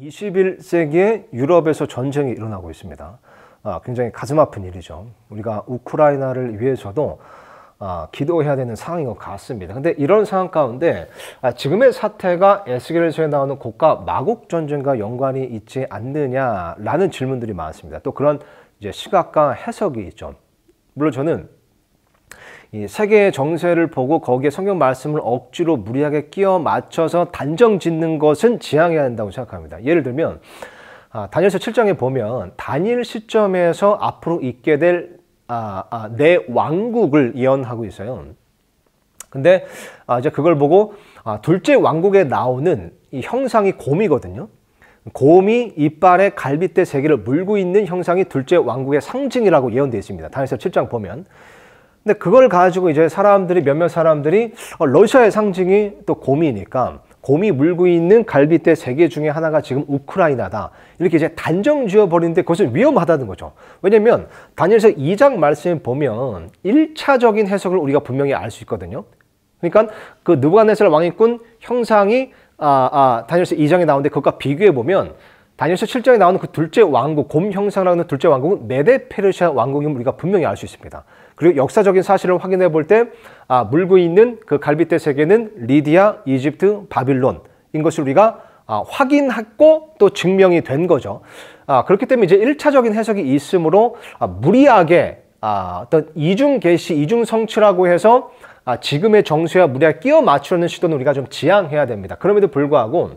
21세기에 유럽에서 전쟁이 일어나고 있습니다. 굉장히 가슴 아픈 일이죠. 우리가 우크라이나를 위해서도 기도해야 되는 상황인 것 같습니다. 근데 이런 상황 가운데 지금의 사태가 에스겔서에 나오는 고가 마국 전쟁과 연관이 있지 않느냐라는 질문들이 많습니다. 또 그런 이제 시각과 해석이 있죠. 물론 저는 이 세계의 정세를 보고 거기에 성경 말씀을 억지로 무리하게 끼워 맞춰서 단정 짓는 것은 지양해야 한다고 생각합니다. 예를 들면 다니엘서 7장에 보면 다니엘 시점에서 앞으로 있게 될 내 왕국을 예언하고 있어요. 근데 이제 그걸 보고 둘째 왕국에 나오는 이 형상이 곰이거든요. 곰이 이빨에 갈빗대 세 개를 물고 있는 형상이 둘째 왕국의 상징이라고 예언되어 있습니다. 다니엘서 7장 보면. 근데 그걸 가지고 이제 몇몇 사람들이 러시아의 상징이 또 곰이니까 곰이 물고 있는 갈빗대 세 개 중에 하나가 지금 우크라이나다. 이렇게 이제 단정 지어버리는데 그것은 위험하다는 거죠. 왜냐면 다니엘서 2장 말씀에 보면 1차적인 해석을 우리가 분명히 알 수 있거든요. 그러니까 그 느부갓네살 왕이 꾼 형상이 다니엘서 2장에 나오는데 그것과 비교해 보면 다니엘서 7장에 나오는 그 둘째 왕국, 곰 형상이라는 둘째 왕국은 메데 페르시아 왕국임을 우리가 분명히 알 수 있습니다. 그리고 역사적인 사실을 확인해 볼 때 물고 있는 그 갈빗대 세 개는 리디아, 이집트, 바빌론인 것을 우리가 확인했고 또 증명이 된 거죠. 그렇기 때문에 이제 1차적인 해석이 있으므로 무리하게 어떤 이중 계시, 이중 성취라고 해서 지금의 정세와 무리하게 끼워 맞추려는 시도는 우리가 좀 지양해야 됩니다. 그럼에도 불구하고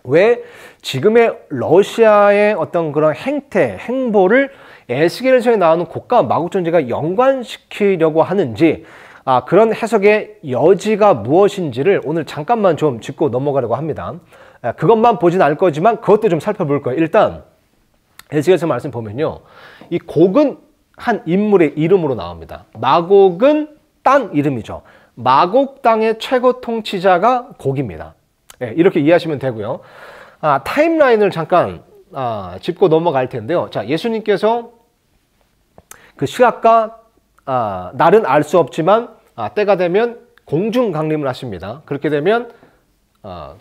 왜 지금의 러시아의 어떤 그런 행태, 행보를 에스겔서에 나오는 고가 마국 전쟁과 연관시키려고 하는지 그런 해석의 여지가 무엇인지를 오늘 잠깐만 좀 짚고 넘어가려고 합니다. 그것만 보진 않을 거지만 그것도 좀 살펴볼 거예요. 일단 에스겔서 말씀 보면요. 이 곡은 한 인물의 이름으로 나옵니다. 마곡은 땅 이름이죠. 마곡 땅의 최고 통치자가 곡입니다. 이렇게 이해하시면 되고요. 타임라인을 잠깐 짚고 넘어갈 텐데요. 자, 예수님께서 그 시각과 날은 알 수 없지만 때가 되면 공중 강림을 하십니다. 그렇게 되면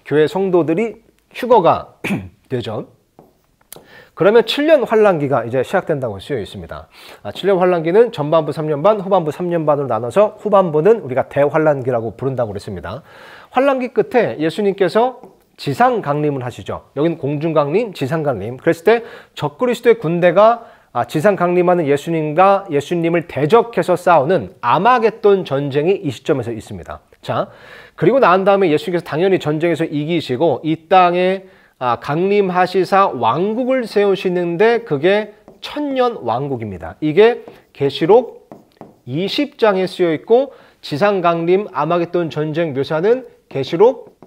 교회 성도들이 휴거가 되죠. 그러면 7년 환란기가 이제 시작된다고 쓰여 있습니다. 7년 환란기는 전반부 3년 반, 후반부 3년 반으로 나눠서 후반부는 우리가 대환란기라고 부른다고 그랬습니다. 환란기 끝에 예수님께서 지상 강림을 하시죠. 여기는 공중 강림, 지상 강림. 그랬을 때 적그리스도의 군대가 지상 강림하는 예수님과 예수님을 대적해서 싸우는 아마겟돈 전쟁이 이 시점에서 있습니다. 자, 그리고 난 다음에 예수님께서 당연히 전쟁에서 이기시고 이 땅에 강림하시사 왕국을 세우시는데 그게 천년 왕국입니다. 이게 계시록 20장에 쓰여 있고 지상 강림 아마겟돈 전쟁 묘사는 계시록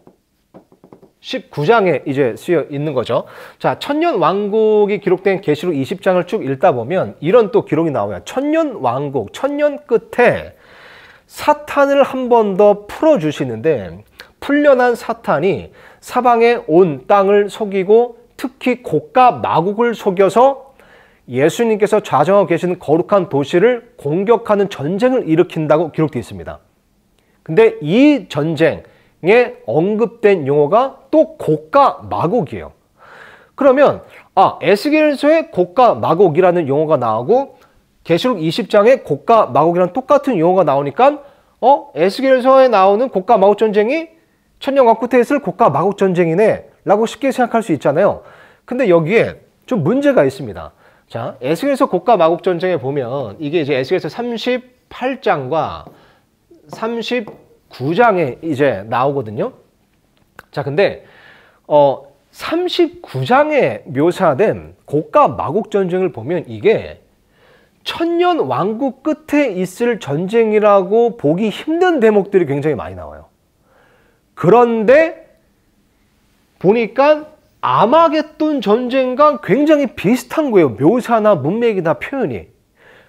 19장에 이제 쓰여 있는 거죠. 자, 천년 왕국이 기록된 계시록 20장을 쭉 읽다 보면 이런 또 기록이 나와요. 천년 왕국, 천년 끝에 사탄을 한 번 더 풀어주시는데 풀려난 사탄이 사방의 온 땅을 속이고 특히 고가 마국을 속여서 예수님께서 좌정하고 계시는 거룩한 도시를 공격하는 전쟁을 일으킨다고 기록되어 있습니다. 근데 이 전쟁에 언급된 용어가 또 고가 마국이에요. 그러면 에스겔서에 고가 마국이라는 용어가 나오고 계시록 20장에 고가 마국이라는 똑같은 용어가 나오니까 에스겔서에 나오는 고가 마국 전쟁이 천년왕국 끝에 있을 고가 마국 전쟁이네 라고 쉽게 생각할 수 있잖아요. 근데 여기에 좀 문제가 있습니다. 자, 에스겔서 고가 마국 전쟁에 보면 이게 이제 에스겔서 38장과 39장에 이제 나오거든요. 자, 근데 39장에 묘사된 고가 마국 전쟁을 보면 이게 천년 왕국 끝에 있을 전쟁이라고 보기 힘든 대목들이 굉장히 많이 나와요. 그런데 보니까 아마겟돈 전쟁과 굉장히 비슷한 거예요. 묘사나 문맥이나 표현이.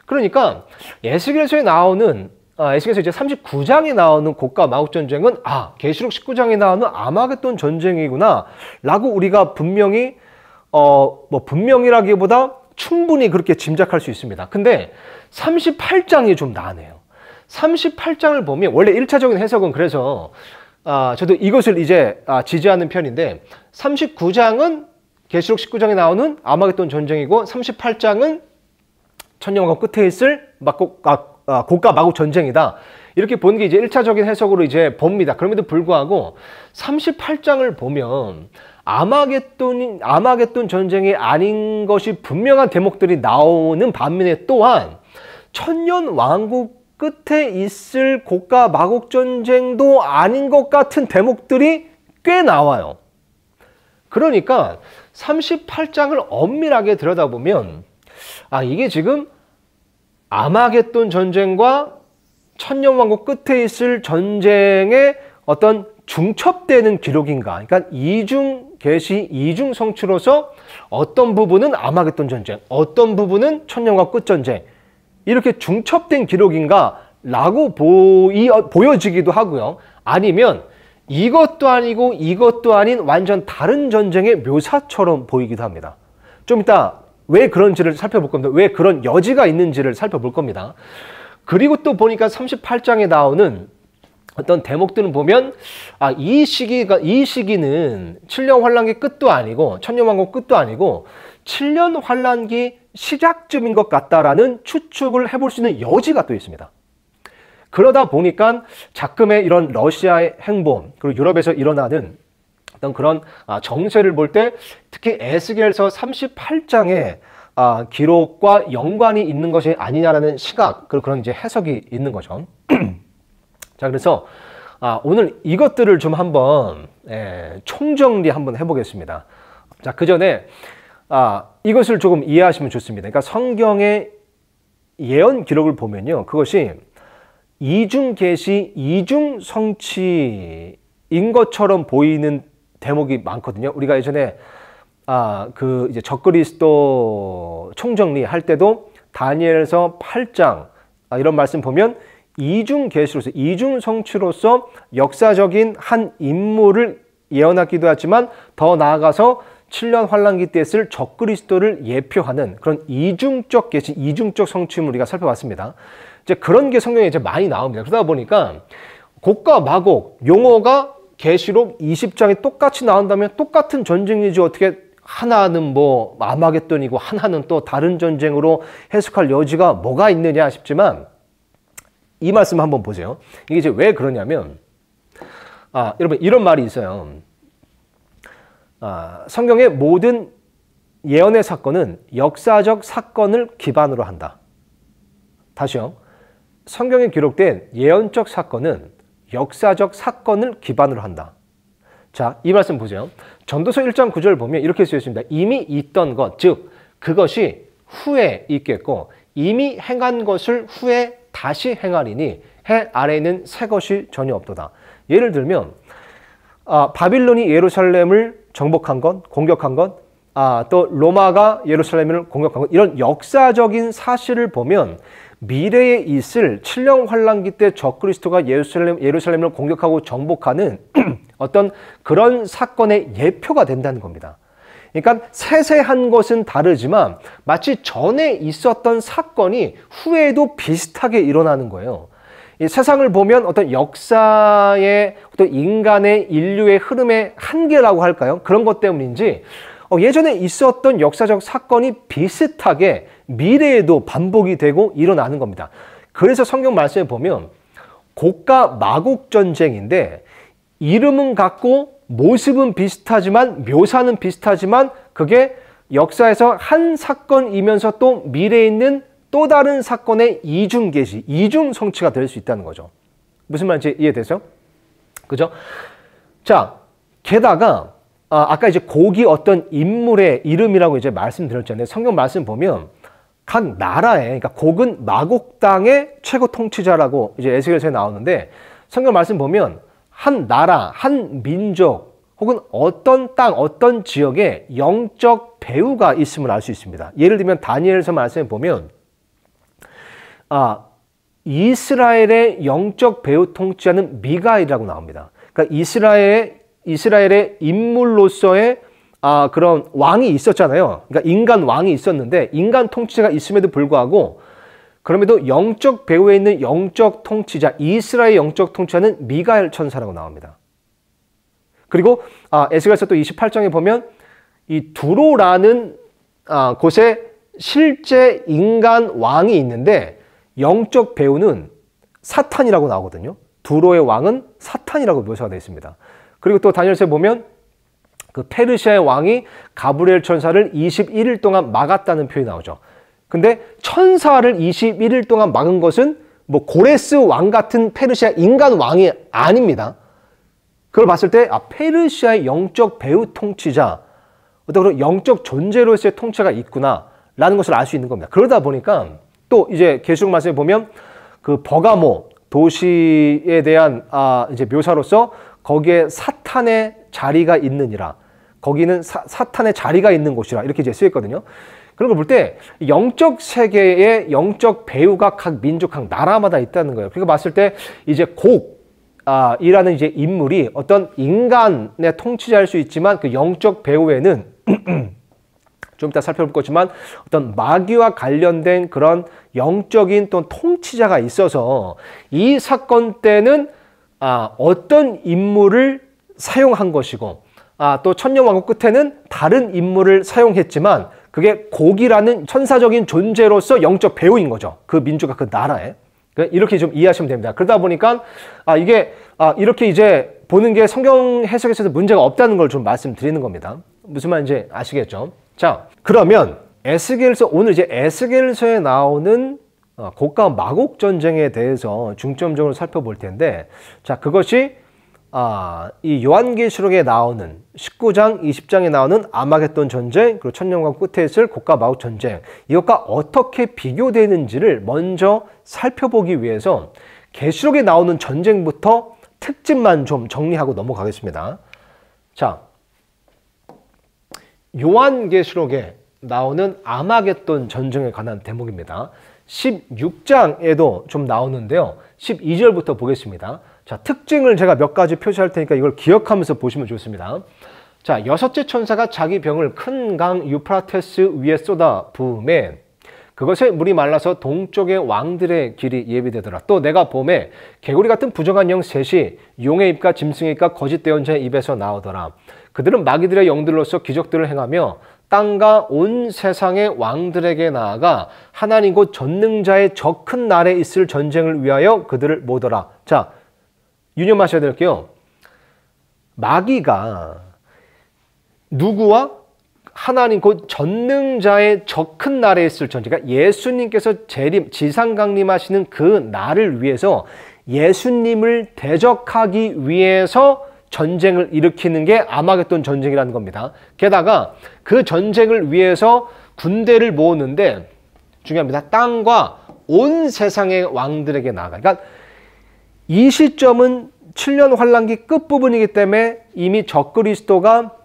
그러니까 에스겔서에 나오는 에스겔서 이제 39장에 나오는 고가 마국 전쟁은 계시록 19장에 나오는 아마겟돈 전쟁이구나 라고 우리가 분명히 분명이라기보다 충분히 그렇게 짐작할 수 있습니다. 근데 38장이 좀 나네요. 38장을 보면 원래 1차적인 해석은 그래서 저도 이것을 이제 지지하는 편인데 39장은 계시록 19장에 나오는 아마겟돈 전쟁이고 38장은 천년왕국 끝에 있을 고가 마국 전쟁이다. 이렇게 보는 게 이제 1차적인 해석으로 이제 봅니다. 그럼에도 불구하고 38장을 보면 아마겟돈 전쟁이 아닌 것이 분명한 대목들이 나오는 반면에 또한 천년왕국 끝에 있을 고가 마국 전쟁도 아닌 것 같은 대목들이 꽤 나와요. 그러니까 38장을 엄밀하게 들여다보면 이게 지금 아마겟돈 전쟁과 천년왕국 끝에 있을 전쟁의 어떤 중첩되는 기록인가? 그러니까 이중 계시, 이중 성취로서 어떤 부분은 아마겟돈 전쟁, 어떤 부분은 천년왕국 끝 전쟁 이렇게 중첩된 기록인가? 라고 보여지기도 하고요. 아니면 이것도 아니고 이것도 아닌 완전 다른 전쟁의 묘사처럼 보이기도 합니다. 좀 이따 왜 그런지를 살펴볼 겁니다. 왜 그런 여지가 있는지를 살펴볼 겁니다. 그리고 또 보니까 38장에 나오는 어떤 대목들은 보면 이 시기는 7년 환란기 끝도 아니고 천년왕국 끝도 아니고 7년 환란기 시작쯤인 것 같다라는 추측을 해볼 수 있는 여지가 또 있습니다. 그러다 보니까 자금의 이런 러시아의 행보 그리고 유럽에서 일어나는 어떤 그런 정세를 볼 때 특히 에스겔서 38장의 기록과 연관이 있는 것이 아니냐라는 시각 그리고 그런 이제 해석이 있는 거죠. 자, 그래서 오늘 이것들을 좀 한번 총정리 한번 해보겠습니다. 자, 그 전에 이것을 조금 이해하시면 좋습니다. 그러니까 성경의 예언 기록을 보면요, 그것이 이중 계시, 이중 성취인 것처럼 보이는 대목이 많거든요. 우리가 예전에 그 이제 적그리스도 총정리 할 때도 다니엘서 8장 이런 말씀 보면 이중 계시로서, 이중 성취로서 역사적인 한 인물을 예언하기도 하지만 더 나아가서 7년 환란기 때 쓸 적그리스도를 예표하는 그런 이중적 계시, 이중적 성취임을 우리가 살펴봤습니다. 이제 그런 게 성경에 이제 많이 나옵니다. 그러다 보니까 곡과 마곡 용어가 계시록 20장에 똑같이 나온다면 똑같은 전쟁이지 어떻게 하나는 뭐 아마겟돈이고 하나는 또 다른 전쟁으로 해석할 여지가 뭐가 있느냐 싶지만 이 말씀 한번 보세요. 이게 이제 왜 그러냐면 여러분 이런 말이 있어요. 성경의 모든 예언의 사건은 역사적 사건을 기반으로 한다. 다시요. 성경에 기록된 예언적 사건은 역사적 사건을 기반으로 한다. 자, 이 말씀 보세요. 전도서 1장 9절 보면 이렇게 쓰여 있습니다. 이미 있던 것, 즉 그것이 후에 있겠고 이미 행한 것을 후에 다시 행하리니 해 아래에는 새 것이 전혀 없도다. 예를 들면 바빌론이 예루살렘을 정복한 것, 공격한 것, 또 로마가 예루살렘을 공격한 것, 이런 역사적인 사실을 보면 미래에 있을 7년 환란기 때 적그리스도가 예루살렘을 공격하고 정복하는 어떤 그런 사건의 예표가 된다는 겁니다. 그러니까 세세한 것은 다르지만 마치 전에 있었던 사건이 후에도 비슷하게 일어나는 거예요. 이 세상을 보면 어떤 역사의 어떤 인간의 인류의 흐름의 한계라고 할까요? 그런 것 때문인지 예전에 있었던 역사적 사건이 비슷하게 미래에도 반복이 되고 일어나는 겁니다. 그래서 성경 말씀에 보면 고가 마곡 전쟁인데 이름은 같고 모습은 비슷하지만 묘사는 비슷하지만 그게 역사에서 한 사건이면서 또 미래에 있는 또 다른 사건의 이중 계시, 이중 성취가 될 수 있다는 거죠. 무슨 말인지 이해되세요? 그죠? 자, 게다가 아까 이제 곡이 어떤 인물의 이름이라고 이제 말씀드렸잖아요. 성경 말씀 보면 각 나라에, 그러니까 곡은 마곡 땅의 최고 통치자라고 이제 에스겔서에 나오는데 성경 말씀 보면 한 나라, 한 민족 혹은 어떤 땅, 어떤 지역에 영적 배후가 있음을 알 수 있습니다. 예를 들면 다니엘서 말씀에 보면 이스라엘의 영적 배후 통치자는 미가엘이라고 나옵니다. 그러니까 이스라엘의 인물로서의 그런 왕이 있었잖아요. 그러니까 인간 왕이 있었는데 인간 통치자가 있음에도 불구하고 그럼에도 영적 배후에 있는 영적 통치자, 이스라엘의 영적 통치자는 미가엘 천사라고 나옵니다. 그리고 에스겔서 또 28장에 보면 이 두로라는 곳에 실제 인간 왕이 있는데 영적 배우는 사탄이라고 나오거든요. 두로의 왕은 사탄이라고 묘사가 되어 있습니다. 그리고 또 다니엘서에 보면 그 페르시아의 왕이 가브리엘 천사를 21일 동안 막았다는 표현이 나오죠. 근데 천사를 21일 동안 막은 것은 뭐 고레스 왕 같은 페르시아 인간 왕이 아닙니다. 그걸 봤을 때 페르시아의 영적 배후 통치자, 어떤 그런 영적 존재로서의 통치가 있구나라는 것을 알 수 있는 겁니다. 그러다 보니까 또 이제 계시록 말씀에 보면 그 버가모 도시에 대한 이제 묘사로서 거기에 사탄의 자리가 있느니라. 거기는 사탄의 자리가 있는 곳이라 이렇게 이제 쓰였거든요. 그런 걸 볼 때 영적 세계의 영적 배후가 각 민족, 각 나라마다 있다는 거예요. 그러니까 봤을 때 이제 이라는 이제 인물이 어떤 인간의 통치자일 수 있지만 그 영적 배후에는 좀 이따 살펴볼 거지만 어떤 마귀와 관련된 그런 영적인 또 통치자가 있어서 이 사건 때는 어떤 인물을 사용한 것이고 또 천년왕국 끝에는 다른 인물을 사용했지만 그게 곡이라는 천사적인 존재로서 영적 배우인 거죠. 그 민족과 그 나라에. 이렇게 좀 이해하시면 됩니다. 그러다 보니까 이게 이렇게 이제 보는 게 성경 해석에서도 문제가 없다는 걸 좀 말씀드리는 겁니다. 무슨 말인지 아시겠죠? 자, 그러면 에스겔서, 오늘 이제 에스겔서에 나오는 곡과 마곡 전쟁에 대해서 중점적으로 살펴볼 텐데, 자, 그것이 이 요한계시록에 나오는 19장, 20장에 나오는 아마겟돈 전쟁, 그리고 천년왕국 끝에 있을 곡과 마곡 전쟁, 이것과 어떻게 비교되는지를 먼저 살펴보기 위해서 계시록에 나오는 전쟁부터 특징만 좀 정리하고 넘어가겠습니다. 자, 요한계시록에 나오는 아마겟돈 전쟁에 관한 대목입니다. 16장에도 좀 나오는데요. 12절부터 보겠습니다. 자, 특징을 제가 몇 가지 표시할 테니까 이걸 기억하면서 보시면 좋습니다. 자, 여섯째 천사가 자기 병을 큰 강 유프라테스 위에 쏟아 부음에 그것에 물이 말라서 동쪽의 왕들의 길이 예비되더라. 또 내가 봄에 개구리 같은 부정한 영 셋이 용의 입과 짐승의 입과 거짓 대언자의 입에서 나오더라. 그들은 마귀들의 영들로서 기적들을 행하며 땅과 온 세상의 왕들에게 나아가 하나님 곧 전능자의 저 큰 날에 있을 전쟁을 위하여 그들을 모더라. 자, 유념하셔야 될게요. 마귀가 누구와 하나님 곧 전능자의 저 큰 날에 있을 전쟁, 그러니까 예수님께서 재림, 지상 강림하시는 그 날을 위해서 예수님을 대적하기 위해서 전쟁을 일으키는 게 아마겟돈 전쟁이라는 겁니다. 게다가 그 전쟁을 위해서 군대를 모으는데 중요합니다. 땅과 온 세상의 왕들에게 나아가. 그러니까 이 시점은 7년 환란기 끝부분이기 때문에 이미 적그리스도가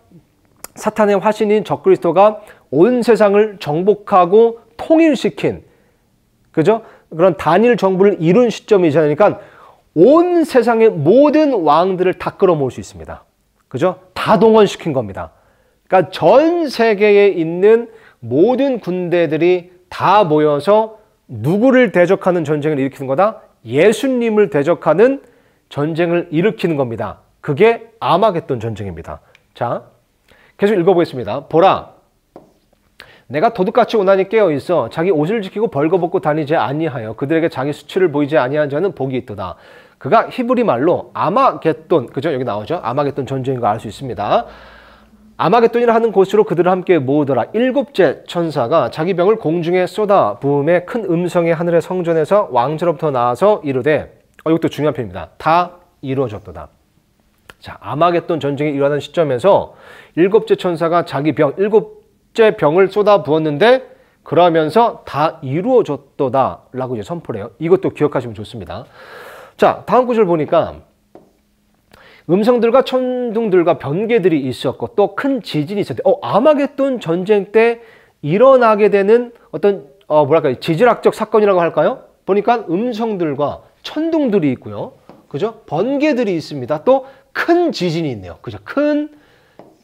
사탄의 화신인 적그리스도가 온 세상을 정복하고 통일시킨, 그죠? 그런 단일 정부를 이룬 시점이잖아요. 그러니까 온 세상의 모든 왕들을 다 끌어모을 수 있습니다. 그죠? 다 동원시킨 겁니다. 그러니까 전 세계에 있는 모든 군대들이 다 모여서 누구를 대적하는 전쟁을 일으키는 거다? 예수님을 대적하는 전쟁을 일으키는 겁니다. 그게 아마겟돈 전쟁입니다. 자, 계속 읽어보겠습니다. 보라, 내가 도둑같이 오나니 깨어있어 자기 옷을 지키고 벌거벗고 다니지 아니하여 그들에게 자기 수치를 보이지 아니한 자는 복이 있도다. 그가 히브리 말로 아마겟돈, 그죠? 여기 나오죠? 아마겟돈 전쟁인 거 알 수 있습니다. 아마겟돈이라 하는 곳으로 그들을 함께 모으더라. 일곱째 천사가 자기 병을 공중에 쏟아 부음에 큰 음성의 하늘의 성전에서 왕자로부터 나와서 이르되, 이것도 중요한 표현입니다. 다 이루어졌도다. 자, 아마겟돈 전쟁이 일어나는 시점에서 일곱째 천사가 자기 병, 일곱째 병을 쏟아 부었는데 그러면서 다 이루어졌도다 라고 이제 선포를 해요. 이것도 기억하시면 좋습니다. 자, 다음 구절 보니까 음성들과 천둥들과 번개들이 있었고 또 큰 지진이 있었대. 아마겟돈 전쟁 때 일어나게 되는 어떤 지질학적 사건이라고 할까요? 보니까 음성들과 천둥들이 있고요. 그죠? 번개들이 있습니다. 또 큰 지진이 있네요. 그죠? 큰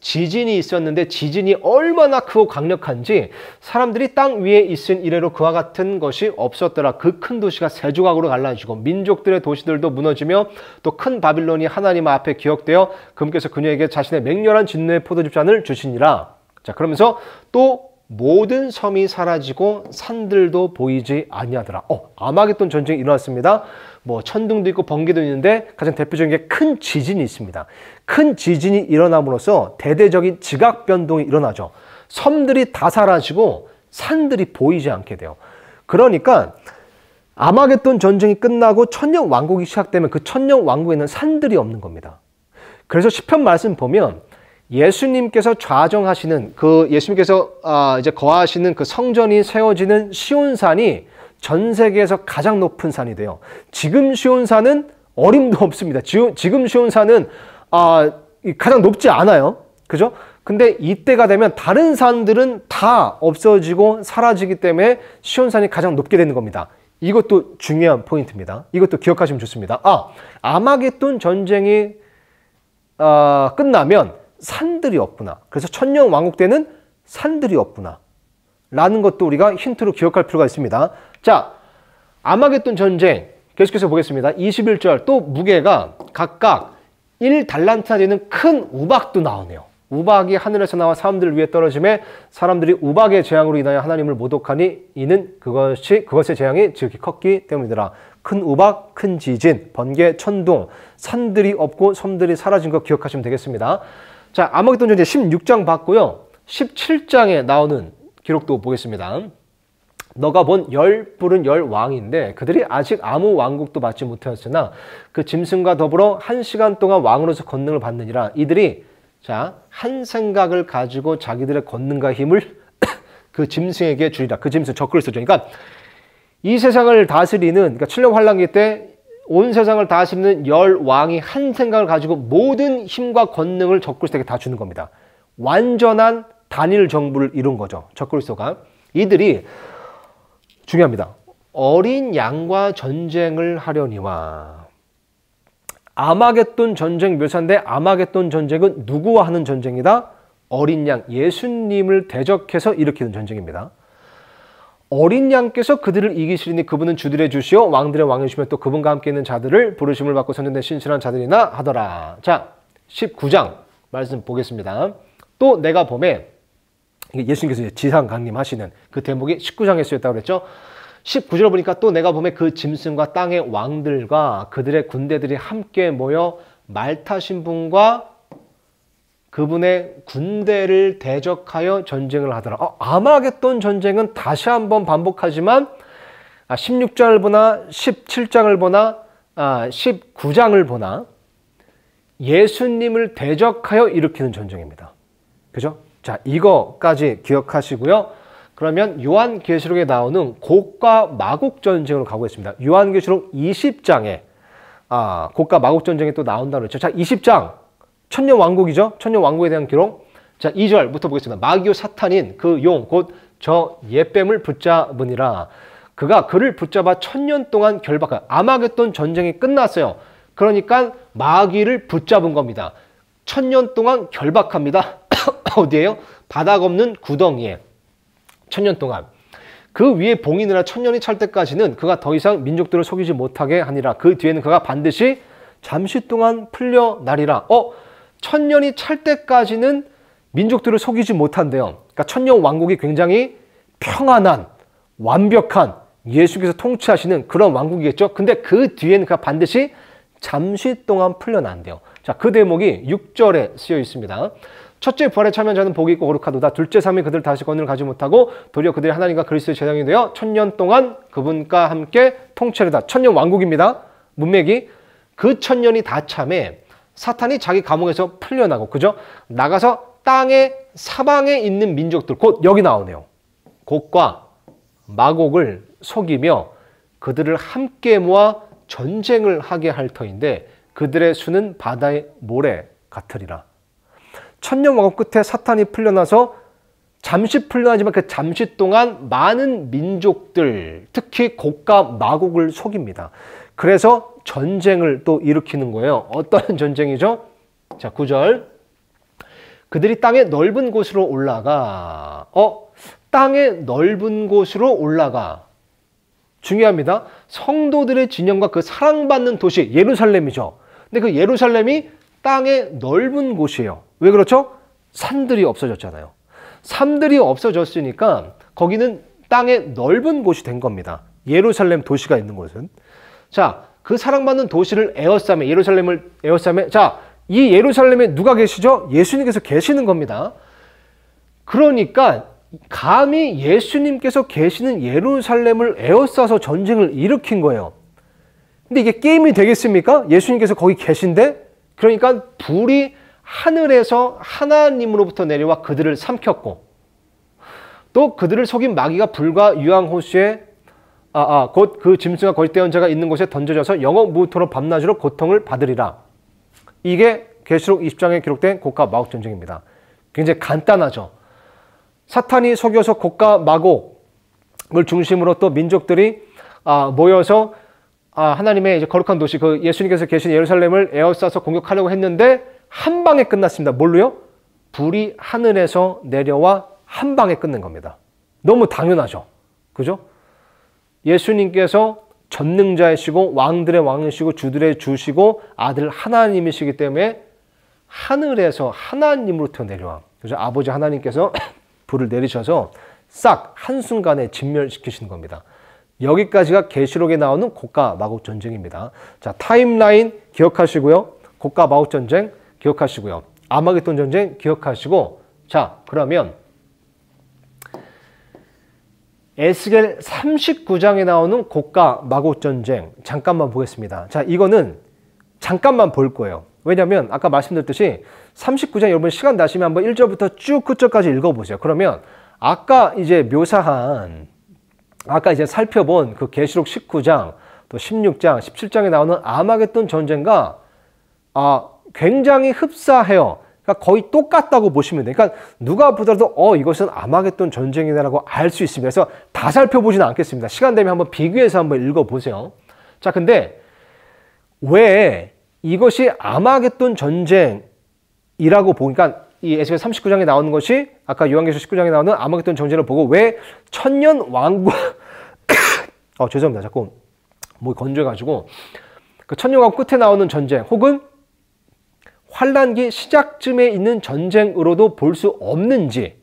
지진이 있었는데 지진이 얼마나 크고 강력한지 사람들이 땅 위에 있은 이래로 그와 같은 것이 없었더라. 그 큰 도시가 세 조각으로 갈라지고 민족들의 도시들도 무너지며 또 큰 바빌론이 하나님 앞에 기억되어 그분께서 그녀에게 자신의 맹렬한 진노의 포도즙 잔을 주시니라 자, 그러면서 또 모든 섬이 사라지고 산들도 보이지 아니하더라. 아마겟돈 전쟁이 일어났습니다. 뭐 천둥도 있고 번개도 있는데 가장 대표적인 게 큰 지진이 있습니다. 큰 지진이 일어남으로써 대대적인 지각 변동이 일어나죠. 섬들이 다 사라지고 산들이 보이지 않게 돼요. 그러니까 아마겟돈 전쟁이 끝나고 천년 왕국이 시작되면 그 천년 왕국에는 산들이 없는 겁니다. 그래서 시편 말씀 보면 예수님께서 좌정하시는 예수님께서 이제 거하시는 그 성전이 세워지는 시온산이 전 세계에서 가장 높은 산이 돼요. 지금 시온산은 어림도 없습니다. 지금 시온산은 가장 높지 않아요. 그죠? 근데 이때가 되면 다른 산들은 다 없어지고 사라지기 때문에 시온산이 가장 높게 되는 겁니다. 이것도 중요한 포인트입니다. 이것도 기억하시면 좋습니다. 아마겟돈 전쟁이 끝나면 산들이 없구나. 그래서 천년 왕국 때는 산들이 없구나. 라는 것도 우리가 힌트로 기억할 필요가 있습니다. 자, 아마겟돈 전쟁 계속해서 보겠습니다. 21절 또 무게가 각각 1달란트나 되는 큰 우박도 나오네요. 우박이 하늘에서 나와 사람들을 위해 떨어짐에 사람들이 우박의 재앙으로 인하여 하나님을 모독하니 이는 그것의 재앙이 지극히 컸기 때문이더라. 큰 우박, 큰 지진, 번개, 천둥, 산들이 없고 섬들이 사라진 거 기억하시면 되겠습니다. 자, 아마겟돈 전쟁 16장 봤고요. 17장에 나오는 기록도 보겠습니다. 너가 본 뿔은 왕인데 그들이 아직 아무 왕국도 받지 못하였으나 그 짐승과 더불어 1시간 동안 왕으로서 권능을 받느니라. 이들이 한 생각을 가지고 자기들의 권능과 힘을 그 짐승에게 주리라. 그 짐승 적그리스도죠. 그러니까 이 세상을 다스리는, 그러니까 7년 환란기 때 온 세상을 다스리는 왕이 한 생각을 가지고 모든 힘과 권능을 적그리스도에게 다 주는 겁니다. 완전한 단일 정부를 이룬 거죠. 적그리스도가. 이들이 중요합니다. 어린 양과 전쟁을 하려니와. 아마겟돈 전쟁 묘사인데 아마겟돈 전쟁은 누구와 하는 전쟁이다? 어린 양, 예수님을 대적해서 일으키는 전쟁입니다. 어린 양께서 그들을 이기시리니 그분은 주들의 주시오 왕들의 왕이시며 또 그분과 함께 있는 자들을 부르심을 받고 선전된 신실한 자들이나 하더라. 자, 19장 말씀 보겠습니다. 또 내가 봄에 예수님께서 지상 강림하시는 그 대목이 19장에 쓰였다고 그랬죠. 19절 보니까 또 내가 봄에 그 짐승과 땅의 왕들과 그들의 군대들이 함께 모여 말 타신 분과 그분의 군대를 대적하여 전쟁을 하더라. 아마겟돈 전쟁은 다시 한번 반복하지만 16장을 보나 17장을 보나 19장을 보나 예수님을 대적하여 일으키는 전쟁입니다. 그죠? 자, 이거까지 기억하시고요. 그러면 요한계시록에 나오는 곡과 마곡 전쟁으로 가보겠습니다. 요한계시록 20장에 곡과 마곡 전쟁이 또 나온다고 했죠. 자, 20장 천년 왕국이죠. 천년 왕국에 대한 기록. 자, 2절부터 보겠습니다. 마귀요 사탄인 그 용 곧 저 옛뱀을 붙잡으니라. 그가 그를 붙잡아 천년 동안 결박한. 아마겟돈 전쟁이 끝났어요. 그러니까 마귀를 붙잡은 겁니다. 천년 동안 결박합니다. 어디에요? 바닥 없는 구덩이에. 천년 동안. 그 위에 봉인을 하 천년이 찰 때까지는 그가 더 이상 민족들을 속이지 못하게 하니라. 그 뒤에는 그가 반드시 잠시 동안 풀려나리라. 천년이 찰 때까지는 민족들을 속이지 못한대요. 그러니까 천년 왕국이 굉장히 평안한, 완벽한 예수께서 통치하시는 그런 왕국이겠죠. 근데 그 뒤에는 그가 반드시 잠시 동안 풀려난대요. 자, 그 대목이 6절에 쓰여 있습니다. 첫째 부활에 참여한 자는 복이 있고 거룩하도다. 둘째 삶이 그들 다시 권능을 가지 못하고 도리어 그들이 하나님과 그리스도의 제장이 되어 천년 동안 그분과 함께 통치하리다. 천년 왕국입니다. 문맥이 그 천년이 다 참에 사탄이 자기 감옥에서 풀려나고, 그죠? 나가서 땅의 사방에 있는 민족들, 곧 여기 나오네요. 곡과 마곡을 속이며 그들을 함께 모아 전쟁을 하게 할 터인데 그들의 수는 바다의 모래 같으리라. 천년 왕국 끝에 사탄이 풀려나서 잠시 풀려나지만 그 잠시 동안 많은 민족들, 특히 곡과 마곡을 속입니다. 그래서 전쟁을 또 일으키는 거예요. 어떤 전쟁이죠? 자, 9절. 그들이 땅의 넓은 곳으로 올라가. 땅의 넓은 곳으로 올라가. 중요합니다. 성도들의 진영과 그 사랑받는 도시 예루살렘이죠. 근데 그 예루살렘이 땅의 넓은 곳이에요. 왜 그렇죠? 산들이 없어졌잖아요. 삶들이 없어졌으니까 거기는 땅의 넓은 곳이 된 겁니다. 예루살렘 도시가 있는 곳은. 자, 그 사랑받는 도시를 에워싸매, 예루살렘을 에워싸매. 자, 이 예루살렘에 누가 계시죠? 예수님께서 계시는 겁니다. 그러니까 감히 예수님께서 계시는 예루살렘을 에워싸서 전쟁을 일으킨 거예요. 근데 이게 게임이 되겠습니까? 예수님께서 거기 계신데? 그러니까 불이 하늘에서 하나님으로부터 내려와 그들을 삼켰고, 또 그들을 속인 마귀가 불과 유황호수에 곧 그 짐승과 거짓된 자가 있는 곳에 던져져서 영원무토록 밤낮으로 고통을 받으리라. 이게 계시록 20장에 기록된 곡과 마곡 전쟁입니다. 굉장히 간단하죠. 사탄이 속여서 곡과 마곡을 중심으로 또 민족들이 모여서 하나님의 이제 거룩한 도시, 그 예수님께서 계신 예루살렘을 에워싸서 공격하려고 했는데 한 방에 끝났습니다. 뭘로요? 불이 하늘에서 내려와 한 방에 끝낸 겁니다. 너무 당연하죠. 그죠? 예수님께서 전능자이시고 왕들의 왕이시고 주들의 주시고 아들 하나님이시기 때문에 하늘에서 하나님으로부터 내려와. 그래서 아버지 하나님께서 불을 내리셔서 싹 한순간에 진멸시키시는 겁니다. 여기까지가 계시록에 나오는 곡과 마곡 전쟁입니다. 자, 타임라인 기억하시고요. 곡과 마곡 전쟁 기억하시고요. 아마겟돈 전쟁 기억하시고, 자, 그러면 에스겔 39장에 나오는 곡과 마곡 전쟁 잠깐만 보겠습니다. 자, 이거는 잠깐만 볼 거예요. 왜냐하면 아까 말씀드렸듯이 39장 여러분 시간 나시면 한번 1절부터 쭉 끝절까지 읽어보세요. 그러면 아까 이제 묘사한, 아까 이제 살펴본 그 계시록 19장, 또 16장, 17장에 나오는 아마겟돈 전쟁과 굉장히 흡사해요. 그러니까 거의 똑같다고 보시면 돼요. 그러니까 누가 보더라도 이것은 아마겟돈 전쟁이다라고 알 수 있습니다. 그래서 다 살펴보지는 않겠습니다. 시간 되면 한번 비교해서 한번 읽어보세요. 자, 근데 왜 이것이 아마겟돈 전쟁이라고 보니까 이 에스겔 39장에 나오는 것이 아까 요한계시록 19장에 나오는 아마겟돈 전쟁을 보고 왜 천년 왕국 죄송합니다. 자꾸 목이 건조해가지고 그 천년 왕국 끝에 나오는 전쟁 혹은 환란기 시작쯤에 있는 전쟁으로도 볼 수 없는지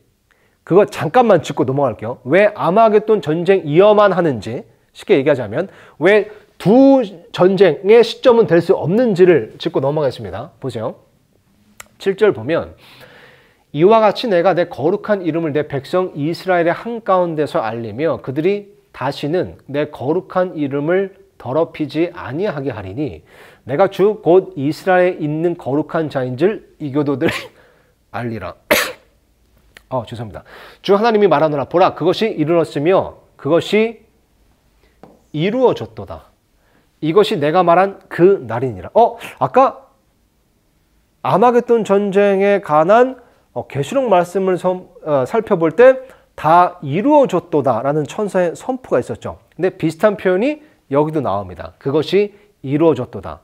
그거 잠깐만 짚고 넘어갈게요. 왜 아마겟돈 전쟁이어만 하는지, 쉽게 얘기하자면 왜 두 전쟁의 시점은 될 수 없는지를 짚고 넘어가겠습니다. 보세요. 7절 보면 이와 같이 내가 내 거룩한 이름을 내 백성 이스라엘의 한가운데서 알리며 그들이 다시는 내 거룩한 이름을 더럽히지 아니하게 하리니 내가 주 곧 이스라엘에 있는 거룩한 자인 줄 이 교도들이 알리라. 죄송합니다. 주 하나님이 말하노라. 보라, 그것이 이르렀으며 그것이 이루어졌도다. 이것이 내가 말한 그 날이니라. 아까 아마겟돈 전쟁에 관한 계시록 말씀을 살펴볼 때 다 이루어졌도다라는 천사의 선포가 있었죠. 근데 비슷한 표현이 여기도 나옵니다. 그것이 이루어졌도다.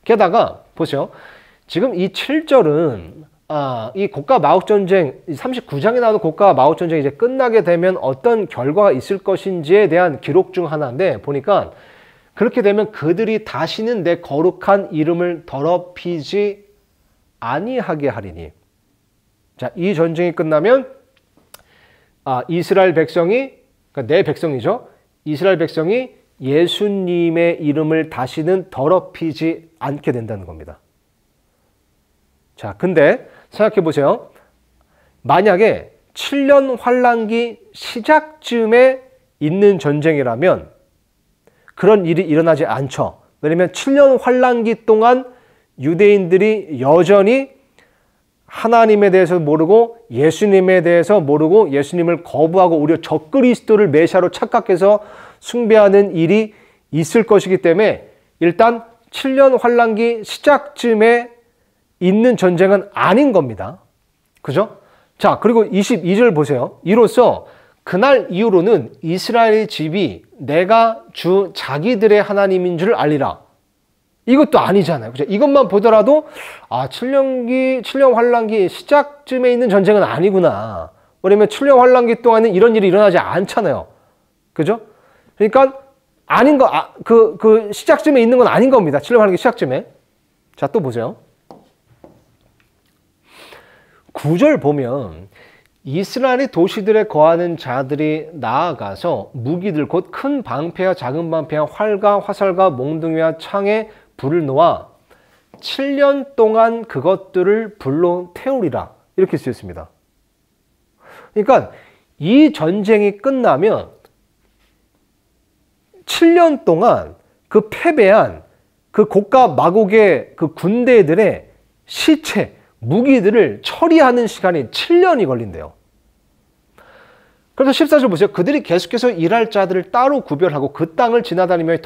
게다가 보세요. 지금 이 7절은 이 곡과 마곡 전쟁, 39장에 나오는 곡과 마곡 전쟁이 이제 끝나게 되면 어떤 결과가 있을 것인지에 대한 기록 중 하나인데, 보니까 그렇게 되면 그들이 다시는 내 거룩한 이름을 더럽히지 아니하게 하리니. 자, 이 전쟁이 끝나면 이스라엘 백성이, 그러니까 내 백성이죠. 이스라엘 백성이 예수님의 이름을 다시는 더럽히지 않게 된다는 겁니다. 자, 근데 생각해 보세요. 만약에 7년 환란기 시작쯤에 있는 전쟁이라면 그런 일이 일어나지 않죠. 왜냐하면 7년 환란기 동안 유대인들이 여전히 하나님에 대해서 모르고 예수님에 대해서 모르고 예수님을 거부하고 오히려 적그리스도를 메시아로 착각해서 숭배하는 일이 있을 것이기 때문에 일단 7년 환란기 시작쯤에 있는 전쟁은 아닌 겁니다. 그죠? 자, 그리고 22절 보세요. 이로써 그날 이후로는 이스라엘의 집이 내가 주 자기들의 하나님인 줄 알리라. 이것도 아니잖아요. 그죠? 이것만 보더라도 7년 환란기 시작쯤에 있는 전쟁은 아니구나. 왜냐면 7년 환란기 동안은 이런 일이 일어나지 않잖아요. 그죠? 그러니까 아닌 거, 그 시작쯤에 있는 건 아닌 겁니다. 7년 환란기 시작쯤에. 자, 또 보세요. 9절 보면 이스라엘의 도시들에 거하는 자들이 나아가서 무기들 곧 큰 방패와 작은 방패와 활과 화살과 몽둥이와 창에 불을 놓아 7년 동안 그것들을 불로 태우리라. 이렇게 쓰였습니다. 그러니까 이 전쟁이 끝나면 7년 동안 그 패배한 그 고가 마곡의 그 군대들의 시체, 무기들을 처리하는 시간이 7년이 걸린대요. 그래서 14절 보세요. 그들이 계속해서 일할 자들을 따로 구별하고 그 땅을 지나다니며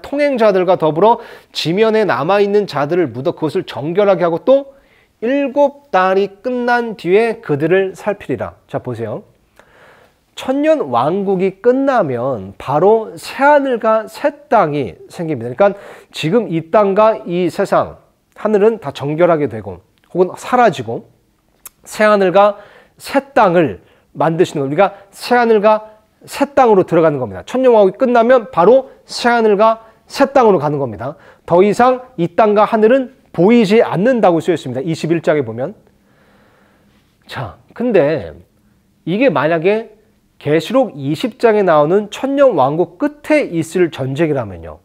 통행자들과 더불어 지면에 남아있는 자들을 묻어 그것을 정결하게 하고 또 7달이 끝난 뒤에 그들을 살피리라. 자, 보세요. 천년 왕국이 끝나면 바로 새하늘과 새 땅이 생깁니다. 그러니까 지금 이 땅과 이 세상, 하늘은 다 정결하게 되고 혹은 사라지고 새하늘과 새 땅을 만드시는 겁니다. 우리가 새하늘과 새 땅으로 들어가는 겁니다. 천년 왕국이 끝나면 바로 새하늘과 새 땅으로 가는 겁니다. 더 이상 이 땅과 하늘은 보이지 않는다고 쓰여 있습니다. 21장에 보면. 자, 근데 이게 만약에 계시록 20장에 나오는 천년 왕국 끝에 있을 전쟁이라면요.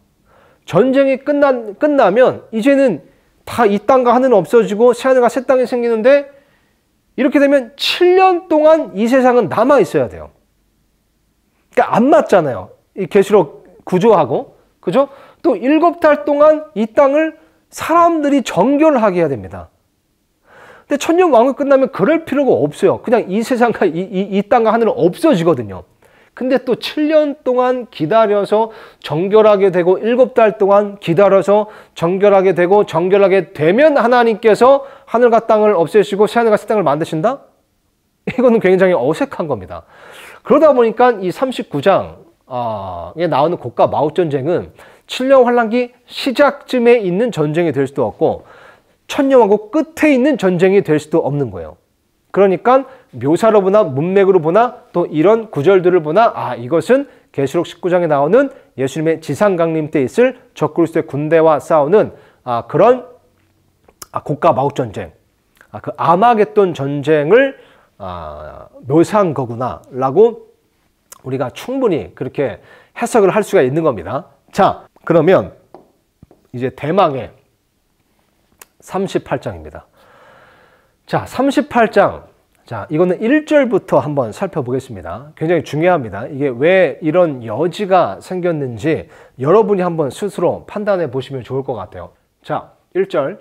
전쟁이 끝나면 이제는 다 이 땅과 하늘은 없어지고 새하늘과 새 땅이 생기는데 이렇게 되면 7년 동안 이 세상은 남아 있어야 돼요. 그러니까 안 맞잖아요. 이 계시록 구조하고. 그죠? 또 7달 동안 이 땅을 사람들이 정결하게 해야 됩니다. 근데 천년 왕국 끝나면 그럴 필요가 없어요. 그냥 이 세상과 이 땅과 하늘은 없어지거든요. 근데 또 7년 동안 기다려서 정결하게 되고 7달 동안 기다려서 정결하게 되고 정결하게 되면 하나님께서 하늘과 땅을 없애시고 새하늘과 새 땅을 만드신다? 이거는 굉장히 어색한 겁니다. 그러다 보니까 이 39장에 나오는 고가 마욱 전쟁은 7년 환란기 시작쯤에 있는 전쟁이 될 수도 없고 천년 왕국 끝에 있는 전쟁이 될 수도 없는 거예요. 그러니까 묘사로 보나 문맥으로 보나 또 이런 구절들을 보나 이것은 계시록 19장에 나오는 예수님의 지상 강림 때 있을 적그리스도의 군대와 싸우는 그런 고가 마욱 전쟁, 그 아마겟돈 전쟁을 묘사한 거구나 라고 우리가 충분히 그렇게 해석을 할 수가 있는 겁니다. 자, 그러면 이제 대망의 38장입니다. 자, 38장. 자, 이거는 1절부터 한번 살펴보겠습니다. 굉장히 중요합니다. 이게 왜 이런 여지가 생겼는지 여러분이 한번 스스로 판단해 보시면 좋을 것 같아요. 자, 1절.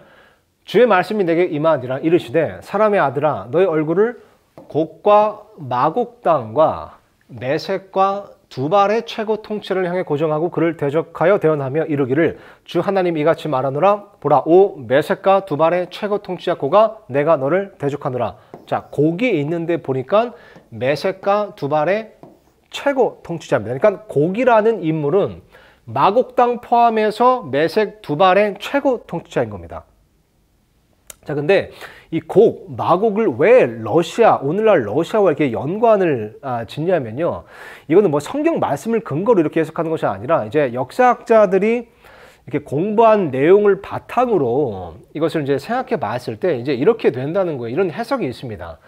주의 말씀이 내게 임하니라 이르시되 사람의 아들아 너의 얼굴을 곡과 마곡 땅과 메섹과 두발의 최고 통치를 향해 고정하고 그를 대적하여 대언하며 이르기를 주 하나님 이같이 말하노라. 보라, 오 메섹과 두발의 최고 통치자 고가 내가 너를 대적하노라. 자, 곡이 있는데 보니까 메섹과 두발의 최고 통치자입니다. 그러니까 곡이라는 인물은 마곡 땅 포함해서 메섹, 두발의 최고 통치자인 겁니다. 자, 근데 이 곡, 마곡을 왜 오늘날 러시아와 이렇게 연관을 짓냐면요. 이거는 뭐 성경 말씀을 근거로 이렇게 해석하는 것이 아니라 이제 역사학자들이 이렇게 공부한 내용을 바탕으로 이것을 이제 생각해 봤을 때 이제 이렇게 된다는 거예요. 이런 해석이 있습니다.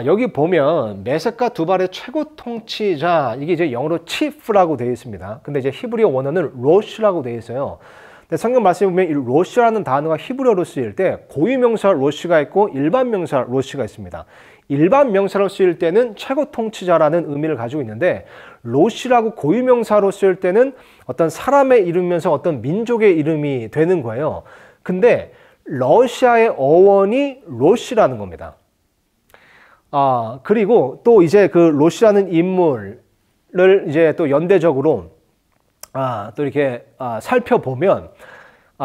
여기 보면 메섹과 두발의 최고 통치자, 이게 이제 영어로 chief라고 되어 있습니다. 근데 이제 히브리어 원어는 로시라고 되어 있어요. 근데 성경 말씀에 보면 이 로시라는 단어가 히브리어로 쓰일 때 고유명사 로시가 있고 일반 명사 로시가 있습니다. 일반 명사로 쓰일 때는 최고 통치자라는 의미를 가지고 있는데 로시라고 고유명사로 쓰일 때는 어떤 사람의 이름이면서 어떤 민족의 이름이 되는 거예요. 근데 러시아의 어원이 로시라는 겁니다. 그리고 또 이제 그 로시라는 인물을 이제 또 연대적으로 또 이렇게 살펴보면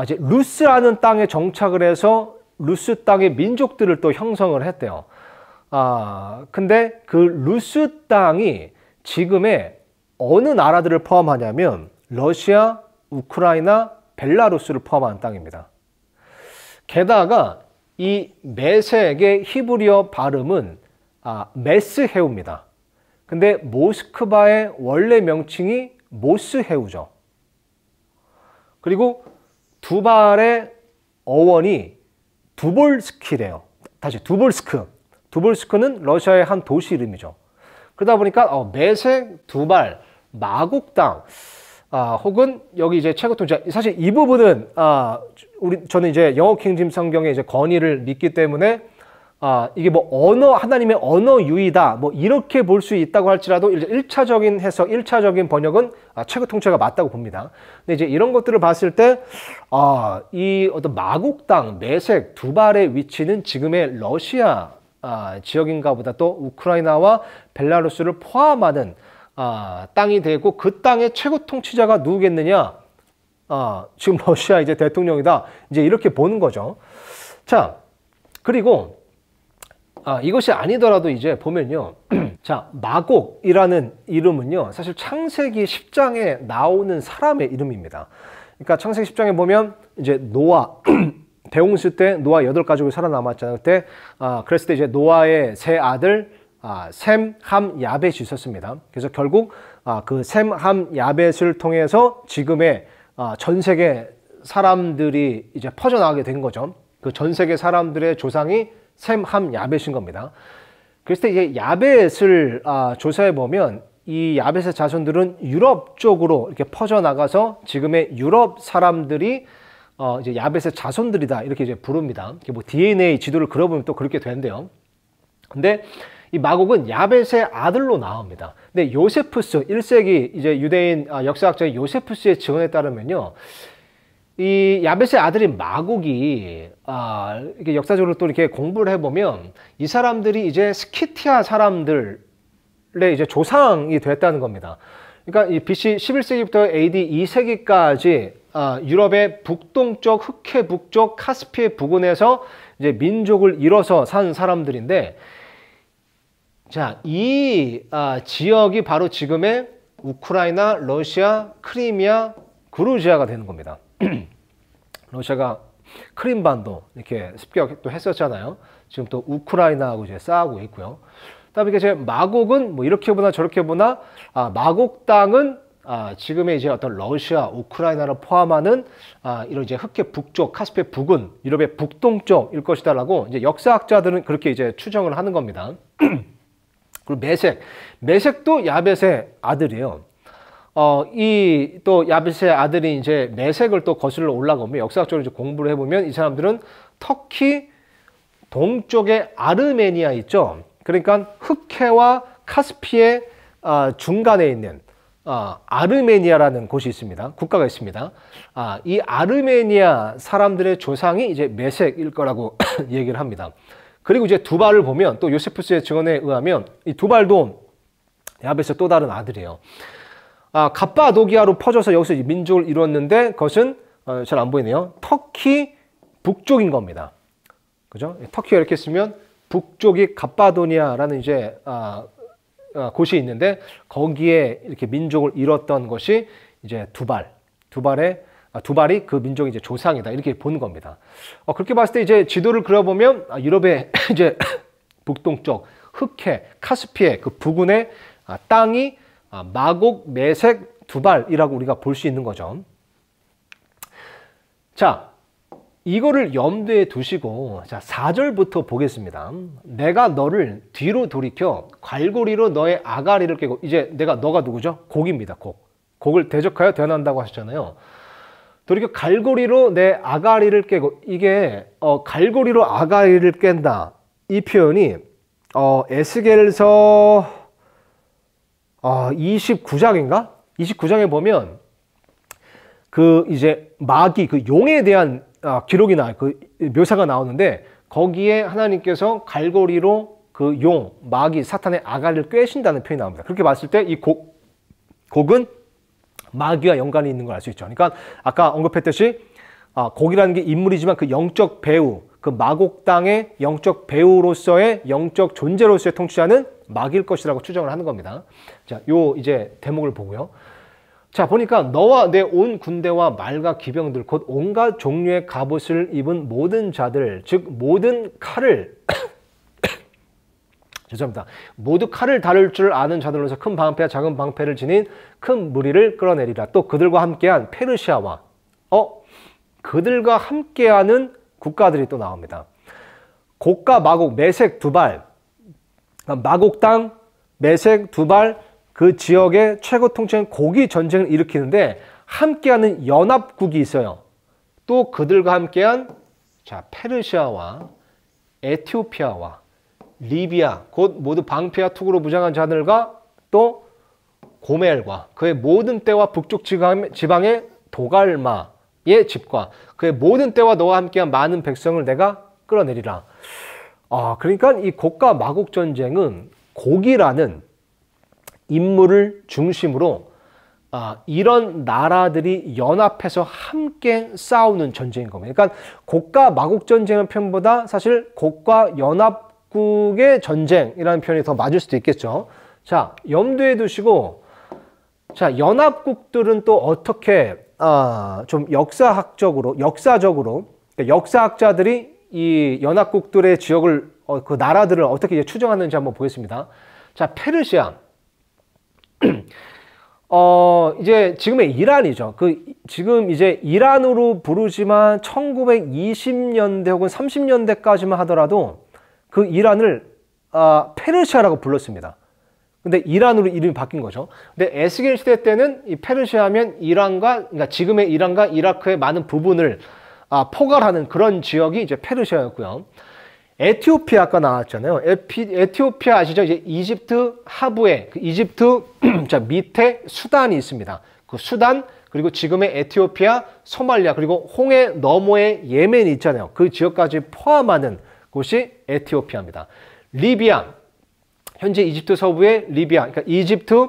이제 루스라는 땅에 정착을 해서 루스 땅의 민족들을 또 형성을 했대요. 근데 그 루스 땅이 지금의 어느 나라들을 포함하냐면 러시아, 우크라이나, 벨라루스를 포함한 땅입니다. 게다가 이 메섹의 히브리어 발음은 메스헤우입니다. 근데 모스크바의 원래 명칭이 모스헤우죠. 그리고 두발의 어원이 두볼스키래요. 다시 두볼스크. 두볼스크는 러시아의 한 도시 이름이죠. 그러다 보니까 매색, 두발, 마곡 땅, 혹은 여기 이제 최고 통치자. 사실 이 부분은 저는 이제 영어 킹짐 성경의 이제 건의를 믿기 때문에 이게 뭐 하나님의 언어 유의다 뭐 이렇게 볼 수 있다고 할지라도 1차적인 해석, 1차적인 번역은 최고 통치자가 맞다고 봅니다. 근데 이제 이런 것들을 봤을 때 이 어떤 마곡 땅, 매색, 두발의 위치는 지금의 러시아 지역인가 보다, 또 우크라이나와 벨라루스를 포함하는 땅이 되고, 그 땅의 최고 통치자가 누구겠느냐? 지금 러시아 이제 대통령이다. 이제 이렇게 보는 거죠. 자, 그리고 이것이 아니더라도 이제 보면요. 자, 마곡이라는 이름은요, 사실 창세기 10장에 나오는 사람의 이름입니다. 그러니까 창세기 10장에 보면 이제 노아 대홍수 때 노아 8가족이 살아남았잖아요. 그때 그랬을 때 이제 노아의 세 아들 셈, 함, 야벳이 있었습니다. 그래서 결국 그 셈, 함, 야벳을 통해서 지금의 전 세계 사람들이 이제 퍼져나가게 된 거죠. 그 전 세계 사람들의 조상이 셈, 함, 야벳인 겁니다. 그래서 이제 야벳을 조사해 보면 이 야벳의 자손들은 유럽 쪽으로 이렇게 퍼져나가서 지금의 유럽 사람들이 이제 야벳의 자손들이다 이렇게 이제 부릅니다. 뭐 DNA 지도를 그려보면 또 그렇게 되는데요. 근데 이 마곡은 야벳의 아들로 나옵니다. 근데 요세푸스 1세기 이제 유대인 역사학자인 요세푸스의 증언에 따르면요, 이 야벳의 아들인 마곡이 이렇게 역사적으로 또 이렇게 공부를 해보면 이 사람들이 이제 스키티아 사람들의 이제 조상이 됐다는 겁니다. 그러니까 이 BC 11세기부터 AD 2세기까지 유럽의 북동쪽, 흑해 북쪽, 카스피해 부근에서 이제 민족을 이뤄서 산 사람들인데, 자, 이 지역이 바로 지금의 우크라이나, 러시아, 크리미아, 그루지아가 되는 겁니다. 러시아가 크림반도 이렇게 습격도 했었잖아요. 지금 또 우크라이나하고 이제 싸우고 있고요. 그다음에 이제 마곡은 뭐 이렇게 보나 저렇게 보나 마곡 땅은 지금의 이제 어떤 러시아, 우크라이나를 포함하는 이런 이제 흑해 북쪽, 카스피해 부근, 유럽의 북동쪽일 것이다라고 이제 역사학자들은 그렇게 이제 추정을 하는 겁니다. 그리고 매색도 야벳의 아들이에요. 이 또 야벳의 아들이 이제 매색을 또 거슬러 올라가면 역사학적으로 이제 공부를 해보면 이 사람들은 터키 동쪽의 아르메니아 있죠. 그러니까 흑해와 카스피의 중간에 있는 아르메니아라는 곳이 있습니다. 국가가 있습니다. 이 아르메니아 사람들의 조상이 이제 매색일 거라고 얘기를 합니다. 그리고 이제 두발을 보면 또 요세푸스의 증언에 의하면 이 두발도 야벳의 또 다른 아들이에요. 갑바도기아로 퍼져서 여기서 민족을 이뤘는데 그것은 잘 안 보이네요. 터키 북쪽인 겁니다. 그죠? 터키가 이렇게 쓰면 북쪽이 갑바도니아라는 이제 곳이 있는데 거기에 이렇게 민족을 이뤘던 것이 이제 두발이 그 민족의 이제 조상이다 이렇게 보는 겁니다. 그렇게 봤을 때 이제 지도를 그려보면 유럽의 이제 북동쪽 흑해, 카스피해 그 부근의 땅이 마곡, 매색, 두발이라고 우리가 볼 수 있는 거죠. 자, 이거를 염두에 두시고 자 4절부터 보겠습니다. 내가 너를 뒤로 돌이켜 갈고리로 너의 아가리를 깨고, 이제 너가 누구죠? 곡입니다. 곡을 대적하여 대언한다고 하셨잖아요. 돌이켜 갈고리로 내 아가리를 깨고, 이게 갈고리로 아가리를 깬다 이 표현이 에스겔서 29장인가? 29장에 보면 그 이제 마귀 그 용에 대한 기록이나 그 묘사가 나오는데 거기에 하나님께서 갈고리로 그 용, 마귀, 사탄의 아가리를 꿰신다는 표현이 나옵니다. 그렇게 봤을 때 이 곡은 마귀와 연관이 있는 걸 알 수 있죠. 그러니까 아까 언급했듯이 곡이라는 게 인물이지만 그 영적 배우, 그 마곡 땅의 영적 배우로서의 영적 존재로서의 통치자는 마귀일 것이라고 추정을 하는 겁니다. 자, 요 이제 대목을 보고요. 자, 보니까 너와 내 온 군대와 말과 기병들 곧 온갖 종류의 갑옷을 입은 모든 자들, 즉 모든 칼을 죄송합니다. 모두 칼을 다룰 줄 아는 자들로서 큰 방패와 작은 방패를 지닌 큰 무리를 끌어내리라. 또 그들과 함께한 페르시아와 그들과 함께하는 국가들이 또 나옵니다. 곡과 마곡, 매색, 두발 마곡당, 매색, 두발 그 지역의 최고 통치자는 고기 전쟁을 일으키는데 함께하는 연합국이 있어요. 또 그들과 함께한 자 페르시아와 에티오피아와 리비아 곧 모두 방패와 투구로 무장한 자들과 또 고멜과 그의 모든 때와 북쪽 지방의 도갈마의 집과 그의 모든 때와 너와 함께한 많은 백성을 내가 끌어내리라. 그러니까 이 곡과 마곡 전쟁은 곡이라는 인물을 중심으로 이런 나라들이 연합해서 함께 싸우는 전쟁인 겁니다. 그러니까 곡과 마곡 전쟁의 표현보다 사실 곡과 연합국의 전쟁이라는 표현이 더 맞을 수도 있겠죠. 자, 염두에 두시고 자, 연합국들은 또 어떻게 좀 역사적으로 그러니까 역사학자들이 이 연합국들의 지역을 그 나라들을 어떻게 이제 추정하는지 한번 보겠습니다. 자, 페르시아. 이제 지금의 이란이죠. 지금 이제 이란으로 부르지만 1920년대 혹은 30년대까지만 하더라도 그 이란을 페르시아라고 불렀습니다. 근데 이란으로 이름이 바뀐 거죠. 근데 에스겔 시대 때는 이 페르시아면 그러니까 지금의 이란과 이라크의 많은 부분을 포괄하는 그런 지역이 이제 페르시아였고요. 에티오피아 아까 나왔잖아요. 에티오피아 아시죠? 이제 이집트 하부에 이집트 자 밑에 수단이 있습니다. 그 수단 그리고 지금의 에티오피아, 소말리아 그리고 홍해 너머에 예멘이 있잖아요. 그 지역까지 포함하는 곳이 에티오피아입니다. 리비아 현재 이집트 서부의 리비아 그러니까 이집트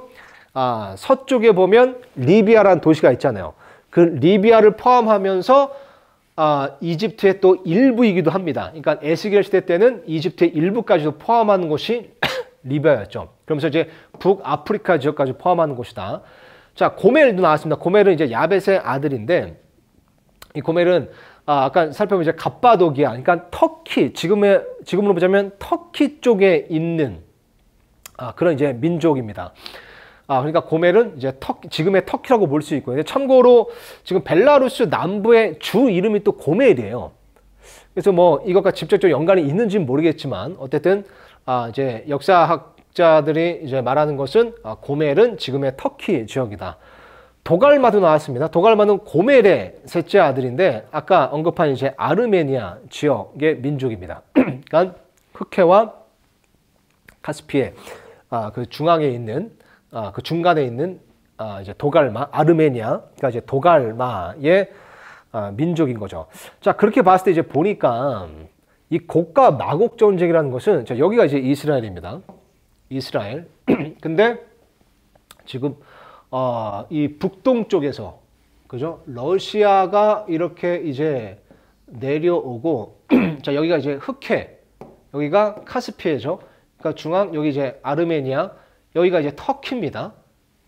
서쪽에 보면 리비아라는 도시가 있잖아요. 그 리비아를 포함하면서 이집트의 또 일부이기도 합니다. 그러니까 에스겔 시대 때는 이집트의 일부까지도 포함하는 곳이 리비아였죠. 그러면서 이제 북아프리카 지역까지 포함하는 곳이다. 자, 고멜도 나왔습니다. 고멜은 이제 야벳의 아들인데 이 고멜은 아까 살펴보면 이제 갑바도기아, 그러니까 터키 지금으로 보자면 터키 쪽에 있는 그런 이제 민족입니다. 그러니까 고멜은 이제 지금의 터키라고 볼 수 있고요. 참고로 지금 벨라루스 남부의 주 이름이 또 고멜이에요. 그래서 뭐 이것과 직접적으로 연관이 있는지는 모르겠지만 어쨌든 이제 역사학자들이 이제 말하는 것은 고멜은 지금의 터키 지역이다. 도갈마도 나왔습니다. 도갈마는 고멜의 셋째 아들인데 아까 언급한 이제 아르메니아 지역의 민족입니다. 그러니까 흑해와 카스피해 그 중앙에 있는 그 중간에 있는 이제 도갈마, 아르메니아가 이제 도갈마의 민족인 거죠. 자, 그렇게 봤을 때 이제 보니까 이 곡과 마곡 전쟁이라는 것은 자, 여기가 이제 이스라엘입니다. 이스라엘. 근데 지금 이 북동쪽에서 그죠? 러시아가 이렇게 이제 내려오고 자, 여기가 이제 흑해, 여기가 카스피해죠. 그러니까 중앙 여기 이제 아르메니아 여기가 이제 터키입니다.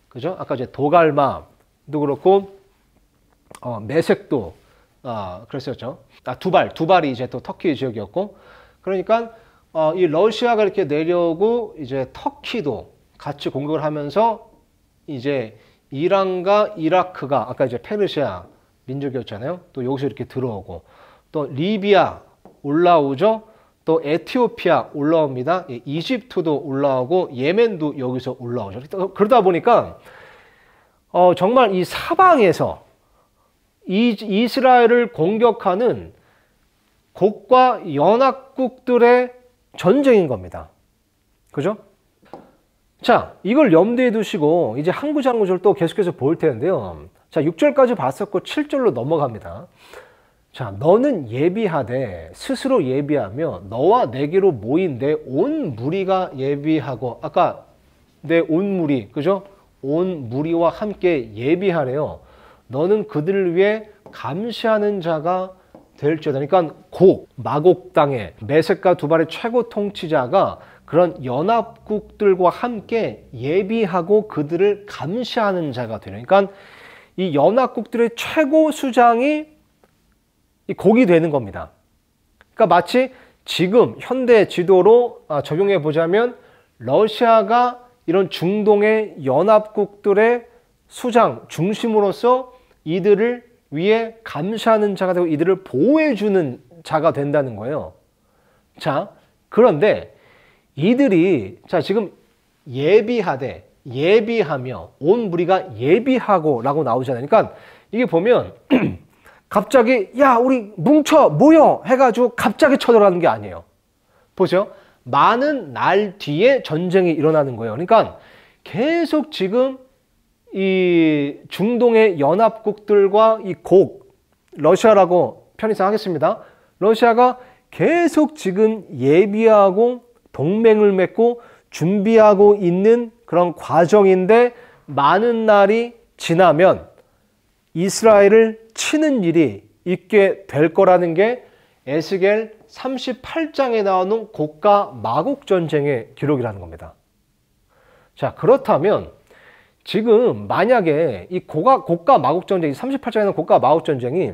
그죠? 아까 이제 도갈마도 그렇고, 매색도, 그랬었죠. 두발이 이제 또 터키 지역이었고, 그러니까, 이 러시아가 이렇게 내려오고, 이제 터키도 같이 공격을 하면서, 이제 이란과 이라크가, 아까 이제 페르시아 민족이었잖아요. 또 여기서 이렇게 들어오고, 또 리비아 올라오죠. 또 에티오피아 올라옵니다. 이집트도 올라오고 예멘도 여기서 올라오죠. 그러다 보니까 정말 이 사방에서 이스라엘을 공격하는 곡과 연합국들의 전쟁인 겁니다. 그죠? 자, 이걸 염두에 두시고 이제 한 구절 한 구절 또 계속해서 볼 텐데요. 자, 6절까지 봤었고 7절로 넘어갑니다. 자, 너는 예비하되 스스로 예비하며 너와 내게로 모인 내 온 무리가 예비하고 아까 내 온 무리 그죠? 온 무리와 함께 예비하래요. 너는 그들을 위해 감시하는 자가 될지어다. 그러니까 마곡 땅의 메섹과 두발의 최고 통치자가 그런 연합국들과 함께 예비하고 그들을 감시하는 자가 되는. 그러니까 이 연합국들의 최고 수장이 이 곡이 되는 겁니다. 그러니까 마치 지금 현대 지도로 적용해 보자면 러시아가 이런 중동의 연합국들의 수장, 중심으로서 이들을 위해 감시하는 자가 되고 이들을 보호해 주는 자가 된다는 거예요. 자, 그런데 이들이 자 지금 예비하며 온 무리가 예비하고 라고 나오잖아요. 그러니까 이게 보면 갑자기 야 우리 뭉쳐 모여 해가지고 갑자기 쳐들어가는 게 아니에요. 보세요. 많은 날 뒤에 전쟁이 일어나는 거예요. 그러니까 계속 지금 이 중동의 연합국들과 이 러시아라고 편의상 하겠습니다. 러시아가 계속 지금 예비하고 동맹을 맺고 준비하고 있는 그런 과정인데 많은 날이 지나면 이스라엘을 치는 일이 있게 될 거라는 게 에스겔 38장에 나오는 고가 마곡 전쟁의 기록이라는 겁니다. 자, 그렇다면 지금 만약에 이 고가 마곡 전쟁이 38장에 나오는 고가 마곡 전쟁이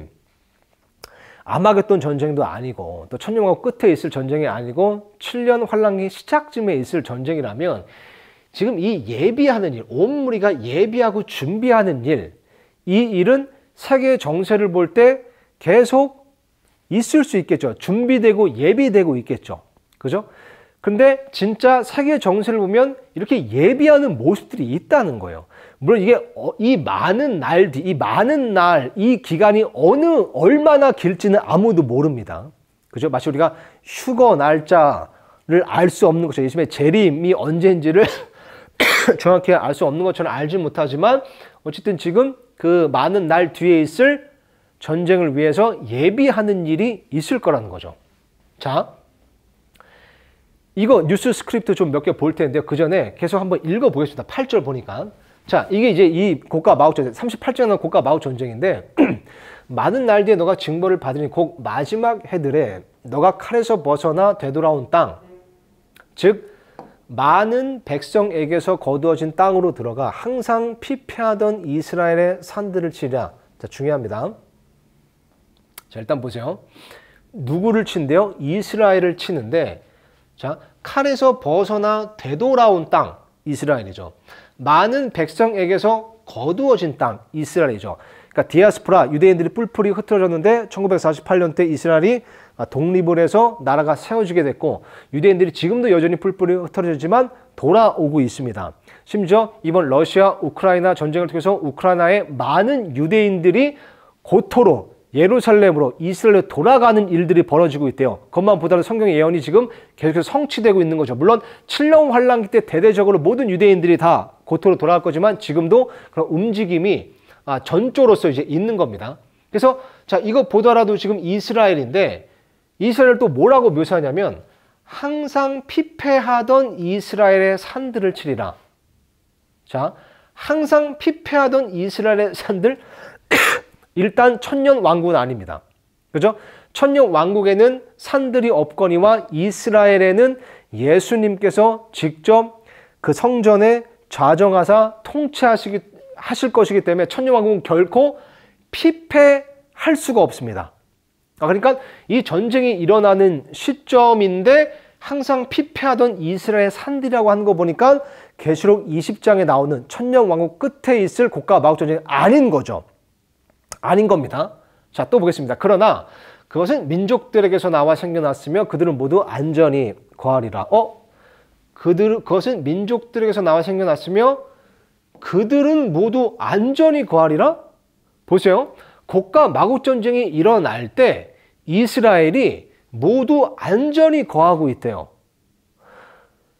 아마겟돈 전쟁도 아니고 또 천년왕국 끝에 있을 전쟁이 아니고 7년 환란기 시작쯤에 있을 전쟁이라면 지금 이 예비하는 일, 온 무리가 예비하고 준비하는 일, 이 일은 세계 정세를 볼 때 계속 있을 수 있겠죠. 준비되고 예비되고 있겠죠. 그죠? 근데 진짜 세계 정세를 보면 이렇게 예비하는 모습들이 있다는 거예요. 물론 이게 이 많은 날, 이 기간이 얼마나 길지는 아무도 모릅니다. 그죠? 마치 우리가 휴거 날짜를 알 수 없는 것처럼 예수님의 재림이 언제인지를 정확히 알 수 없는 것처럼 알지 못하지만 어쨌든 지금 그 많은 날 뒤에 있을 전쟁을 위해서 예비하는 일이 있을 거라는 거죠. 자, 이거 뉴스 스크립트 좀 몇 개 볼 텐데요. 그 전에 계속 한번 읽어보겠습니다. 8절 보니까. 자, 이게 이제 이 고가 마곡 전쟁, 38장에 나온 고가 마곡 전쟁인데 많은 날 뒤에 너가 징벌을 받으니 곧 마지막 해들에 너가 칼에서 벗어나 되돌아온 땅, 즉 많은 백성에게서 거두어진 땅으로 들어가 항상 피폐하던 이스라엘의 산들을 치랴. 자, 중요합니다. 자, 일단 보세요. 누구를 친대요? 이스라엘을 치는데, 자, 칼에서 벗어나 되돌아온 땅, 이스라엘이죠. 많은 백성에게서 거두어진 땅, 이스라엘이죠. 그러니까 디아스포라, 유대인들이 뿔뿔이 흩어졌는데 1948년 때 이스라엘이 독립을 해서 나라가 세워지게 됐고 유대인들이 지금도 여전히 뿔뿔이 흩어지지만 돌아오고 있습니다. 심지어 이번 러시아 우크라이나 전쟁을 통해서 우크라이나의 많은 유대인들이 고토로 예루살렘으로 이스라엘로 돌아가는 일들이 벌어지고 있대요. 그것만 보더라도 성경의 예언이 지금 계속해서 성취되고 있는 거죠. 물론 7년 환란기 때 대대적으로 모든 유대인들이 다 고토로 돌아갈 거지만 지금도 그런 움직임이 전조로서 이제 있는 겁니다. 그래서 자, 이거 보더라도 지금 이스라엘인데 이스라엘을 또 뭐라고 묘사하냐면 항상 피폐하던 이스라엘의 산들을 치리라. 자, 항상 피폐하던 이스라엘의 산들 일단 천년 왕국은 아닙니다. 그죠? 천년 왕국에는 산들이 없거니와 이스라엘에는 예수님께서 직접 그 성전에 좌정하사 통치하실 것이기 때문에 천년 왕국은 결코 피폐할 수가 없습니다. 그러니까 이 전쟁이 일어나는 시점인데 항상 피폐하던 이스라엘 산들이라고 하는 거 보니까 계시록 20장에 나오는 천년 왕국 끝에 있을 고가 마곡 전쟁이 아닌 거죠. 아닌 겁니다. 자, 또 보겠습니다. 그러나 그것은 민족들에게서 나와 생겨났으며 그들은 모두 안전히 거하리라. 그것은 민족들에게서 나와 생겨났으며 그들은 모두 안전히 거하리라? 보세요. 고가 마곡 전쟁이 일어날 때 이스라엘이 모두 안전히 거하고 있대요.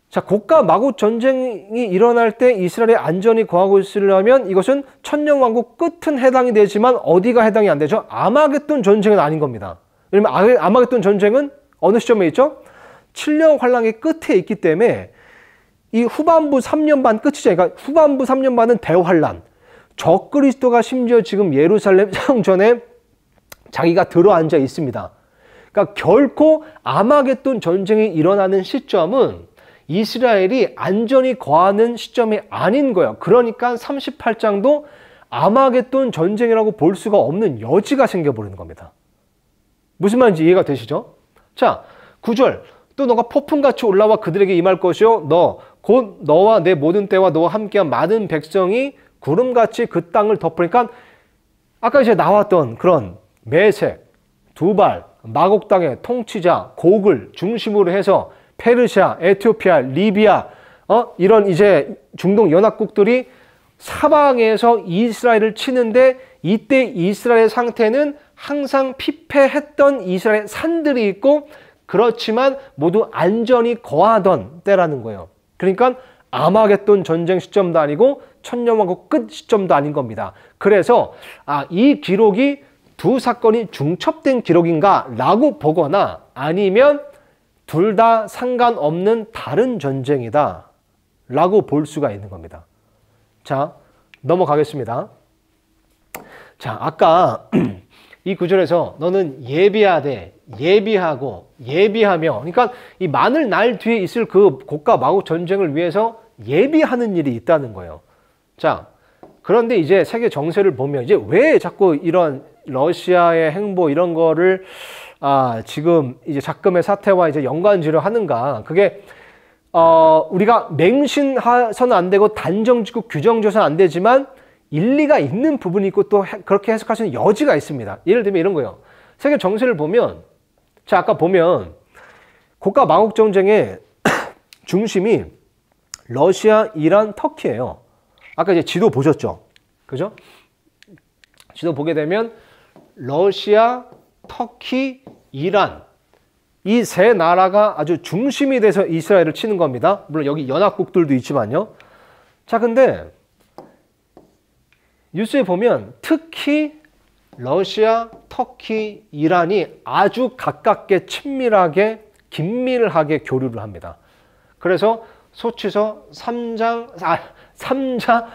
자, 고가 마곡 전쟁이 일어날 때 이스라엘이 안전히 거하고 있으려면 이것은 천년 왕국 끝은 해당이 되지만 어디가 해당이 안 되죠? 아마겟돈 전쟁은 아닌 겁니다. 왜냐면 아마겟돈 전쟁은 어느 시점에 있죠? 7년 환란기 끝에 있기 때문에 이 후반부 3년 반 끝이죠. 그러니까 후반부 3년 반은 대환란. 적그리스도가 심지어 지금 예루살렘 성전에 자기가 들어앉아 있습니다. 그러니까 결코 아마겟돈 전쟁이 일어나는 시점은 이스라엘이 안전히 거하는 시점이 아닌 거예요. 그러니까 38장도 아마겟돈 전쟁이라고 볼 수가 없는 여지가 생겨버리는 겁니다. 무슨 말인지 이해가 되시죠? 자, 9절. 또 너가 폭풍같이 올라와 그들에게 임할 것이요. 곧 너와 내 모든 때와 너와 함께한 많은 백성이 구름같이 그 땅을 덮으니까 아까 이제 나왔던 그런 메색, 두발, 마곡 땅의 통치자, 곡을 중심으로 해서 페르시아, 에티오피아, 리비아, 이런 이제 중동 연합국들이 사방에서 이스라엘을 치는데 이때 이스라엘의 상태는 항상 피폐했던 이스라엘 산들이 있고 그렇지만 모두 안전이 거하던 때라는 거예요. 그러니까 아마겟돈 전쟁 시점도 아니고 천년왕국 끝 시점도 아닌 겁니다. 그래서 이 기록이 두 사건이 중첩된 기록인가 라고 보거나 아니면 둘 다 상관없는 다른 전쟁이다 라고 볼 수가 있는 겁니다. 자, 넘어가겠습니다. 자, 아까 이 구절에서 너는 예비하되 예비하고 예비하며, 그러니까 이 많은 날 뒤에 있을 그 곡과 마곡 전쟁을 위해서 예비하는 일이 있다는 거예요. 자, 그런데 이제 세계 정세를 보면 이제 왜 자꾸 이런 러시아의 행보 이런 거를 지금 이제 작금의 사태와 이제 연관지를 하는가? 그게 우리가 맹신해서는 안 되고 단정짓고 규정져서는 안 되지만 일리가 있는 부분이 있고 또 그렇게 해석할 수 있는 여지가 있습니다. 예를 들면 이런 거예요. 세계 정세를 보면, 자, 아까 보면 고가 마곡 전쟁의 중심이 러시아, 이란, 터키예요. 아까 이제 지도 보셨죠? 그죠? 지도 보게 되면 러시아, 터키, 이란, 이 세 나라가 아주 중심이 돼서 이스라엘을 치는 겁니다. 물론 여기 연합국들도 있지만요. 자, 근데 뉴스에 보면 특히 러시아, 터키, 이란이 아주 가깝게 친밀하게 긴밀하게 교류를 합니다. 그래서 소치서 3자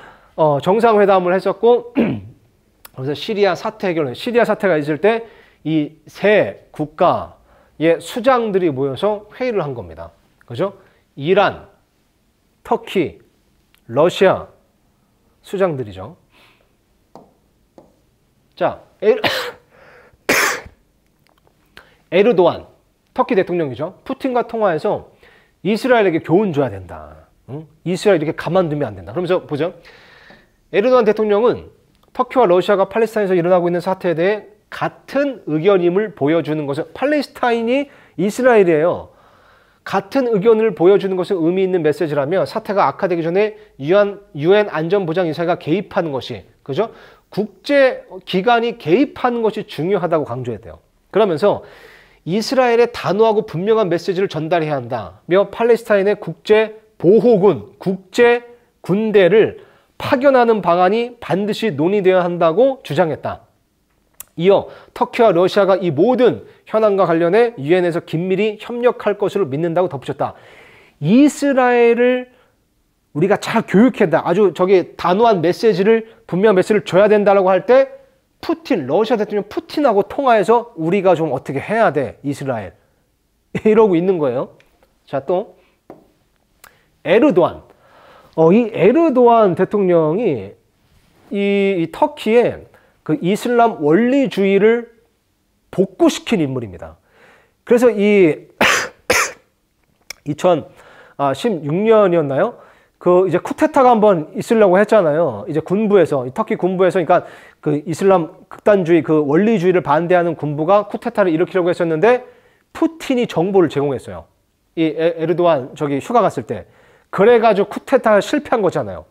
정상회담을 했었고 그래서 시리아 사태 해결, 시리아 사태가 있을 때 이 세 국가의 수장들이 모여서 회의를 한 겁니다. 그죠? 이란, 터키, 러시아 수장들이죠. 자, 에르도안 터키 대통령이죠. 푸틴과 통화해서 이스라엘에게 교훈 줘야 된다. 응? 이스라엘 이렇게 가만두면 안 된다. 그러면서 보죠. 에르도안 대통령은 터키와 러시아가 팔레스타인에서 일어나고 있는 사태에 대해 같은 의견임을 보여주는 것은, 팔레스타인이 이스라엘이에요. 같은 의견을 보여주는 것은 의미 있는 메시지라며 사태가 악화되기 전에 UN 안전보장이사회가 개입하는 것이, 그죠? 국제기관이 개입하는 것이 중요하다고 강조했대요. 그러면서 이스라엘의 단호하고 분명한 메시지를 전달해야 한다며 팔레스타인의 국제보호군, 국제군대를 파견하는 방안이 반드시 논의되어야 한다고 주장했다. 이어 터키와 러시아가 이 모든 현안과 관련해 유엔에서 긴밀히 협력할 것으로 믿는다고 덧붙였다. 이스라엘을 우리가 잘 교육해다. 아주 단호한 메시지를, 분명한 메시지를 줘야 된다고 할 때 푸틴, 러시아 대통령 푸틴하고 통화해서 우리가 좀 어떻게 해야 돼, 이스라엘. 이러고 있는 거예요. 자, 또 에르도안. 이 에르도안 대통령이 이 터키에 그 이슬람 원리주의를 복구시킨 인물입니다. 그래서 이 2016년이었나요? 그 이제 쿠데타가 한번 있으려고 했잖아요. 이제 군부에서, 터키 군부에서, 그러니까 그 이슬람 극단주의, 그 원리주의를 반대하는 군부가 쿠데타를 일으키려고 했었는데 푸틴이 정보를 제공했어요. 이 에르도안 휴가 갔을 때. 그래가지고 쿠데타가 실패한 거잖아요.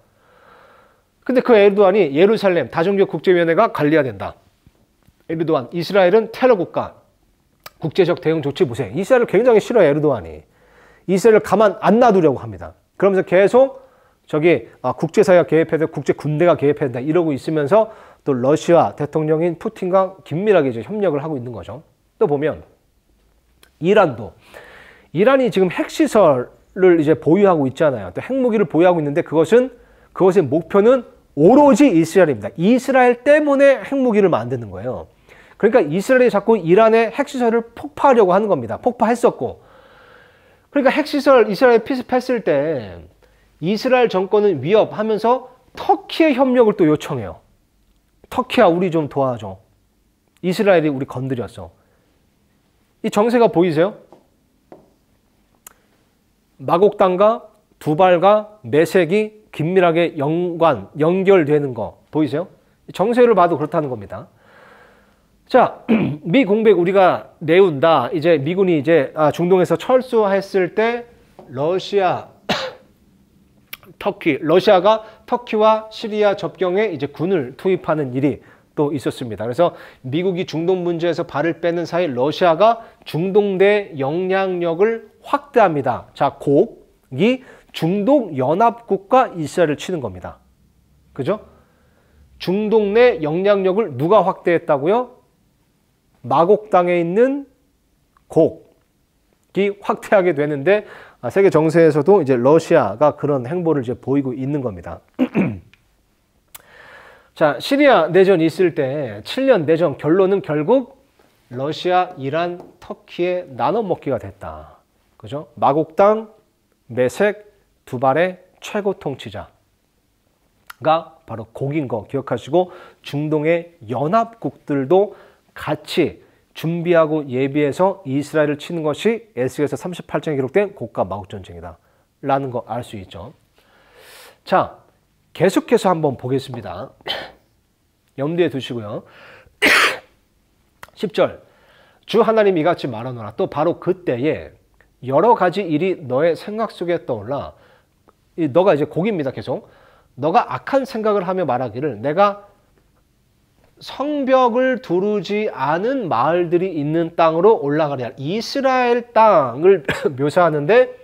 근데 그 에르도안이 예루살렘 다종교 국제위원회가 관리해야 된다. 에르도안, 이스라엘은 테러 국가, 국제적 대응 조치 무세. 이스라엘을 굉장히 싫어요, 에르도안이. 이스라엘을 가만 안 놔두려고 합니다. 그러면서 계속 국제사회가 개입해야 되고 국제군대가 개입해야 된다 이러고 있으면서 또 러시아 대통령인 푸틴과 긴밀하게 이제 협력을 하고 있는 거죠. 또 보면 이란도, 이란이 지금 핵시설을 이제 보유하고 있잖아요. 또 핵무기를 보유하고 있는데 그것의 목표는 오로지 이스라엘입니다. 이스라엘 때문에 핵무기를 만드는 거예요. 그러니까 이스라엘이 자꾸 이란의 핵시설을 폭파하려고 하는 겁니다. 폭파했었고. 그러니까 핵시설 이스라엘에 피습했을 때 이스라엘 정권은 위협하면서 터키의 협력을 또 요청해요. 터키야, 우리 좀 도와줘. 이스라엘이 우리 건드렸어. 이 정세가 보이세요? 마곡당과 두발과 메색이 긴밀하게 연결되는 거 보이세요? 정세를 봐도 그렇다는 겁니다. 자, 미 공백 우리가 내운다. 이제 미군이 이제 중동에서 철수했을 때 러시아, 터키, 러시아가 터키와 시리아 접경에 이제 군을 투입하는 일이 또 있었습니다. 그래서 미국이 중동 문제에서 발을 빼는 사이 러시아가 중동 내 영향력을 확대합니다. 자, 곡이 중동 연합국과 이스라엘을 치는 겁니다. 그죠? 중동 내 영향력을 누가 확대했다고요? 마곡 땅에 있는 곡이 확대하게 되는데 세계 정세에서도 이제 러시아가 그런 행보를 이제 보이고 있는 겁니다. 자, 시리아 내전이 있을 때 7년 내전 결론은 결국 러시아, 이란, 터키의 나눠 먹기가 됐다. 그죠? 마곡 땅 메색 두 발의 최고 통치자가 바로 곡인 거 기억하시고 중동의 연합국들도 같이 준비하고 예비해서 이스라엘을 치는 것이 에스겔서 38장에 기록된 곡과 마곡 전쟁이다 라는 거 알 수 있죠. 자, 계속해서 한번 보겠습니다. 염두에 두시고요. 10절 주 하나님 이같이 말하노라. 또 바로 그때에 여러 가지 일이 너의 생각 속에 떠올라. 너가 이제 곡입니다. 계속. 너가 악한 생각을 하며 말하기를 내가 성벽을 두르지 않은 마을들이 있는 땅으로 올라가리라. 이스라엘 땅을 묘사하는데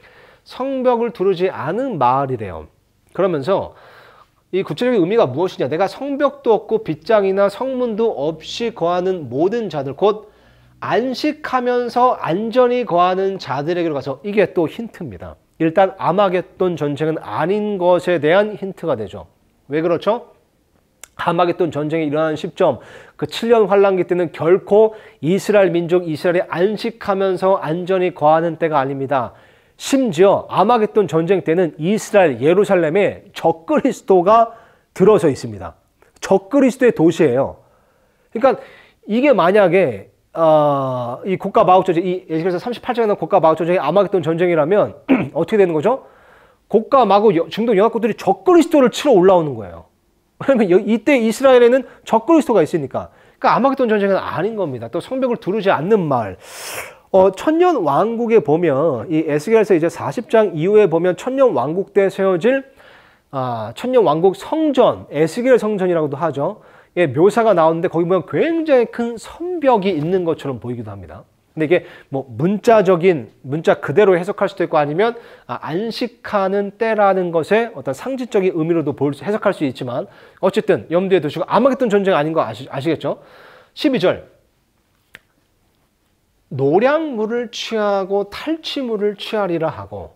성벽을 두르지 않은 마을이래요. 그러면서 이 구체적인 의미가 무엇이냐. 내가 성벽도 없고 빗장이나 성문도 없이 거하는 모든 자들 곧 안식하면서 안전히 거하는 자들에게로 가서 이게 또 힌트입니다. 일단 아마겟돈 전쟁은 아닌 것에 대한 힌트가 되죠. 왜 그렇죠? 아마겟돈 전쟁이 일어나는 시점, 그 7년 환란기 때는 결코 이스라엘 민족, 이스라엘이 안식하면서 안전히 거하는 때가 아닙니다. 심지어 아마겟돈 전쟁 때는 이스라엘 예루살렘에 적그리스도가 들어서 있습니다. 적그리스도의 도시예요. 그러니까 이게 만약에 이 곡과 마곡 전쟁, 이 에스겔서 38장에 나온 곡과 마곡 전쟁이 아마겟돈 전쟁이라면 어떻게 되는 거죠? 곡과 마곡 중동 연합국들이 적그리스도를 치러 올라오는 거예요. 왜냐면 이때 이스라엘에는 적그리스도가 있으니까. 그러니까 아마겟돈 전쟁은 아닌 겁니다. 또 성벽을 두르지 않는 말. 천년 왕국에 보면 이 에스겔서 이제 40장 이후에 보면 천년 왕국 때 세워질 천년 왕국 성전, 에스겔 성전이라고도 하죠. 예, 묘사가 나오는데 거기 보면 굉장히 큰 성벽이 있는 것처럼 보이기도 합니다. 근데 이게 뭐 문자 그대로 해석할 수도 있고 아니면 안식하는 때라는 것의 어떤 상징적인 의미로도 해석할 수 있지만 어쨌든 염두에 두시고 아마겟돈 전쟁 아닌 거 아시겠죠? 12절 노량물을 취하고 탈취물을 취하리라 하고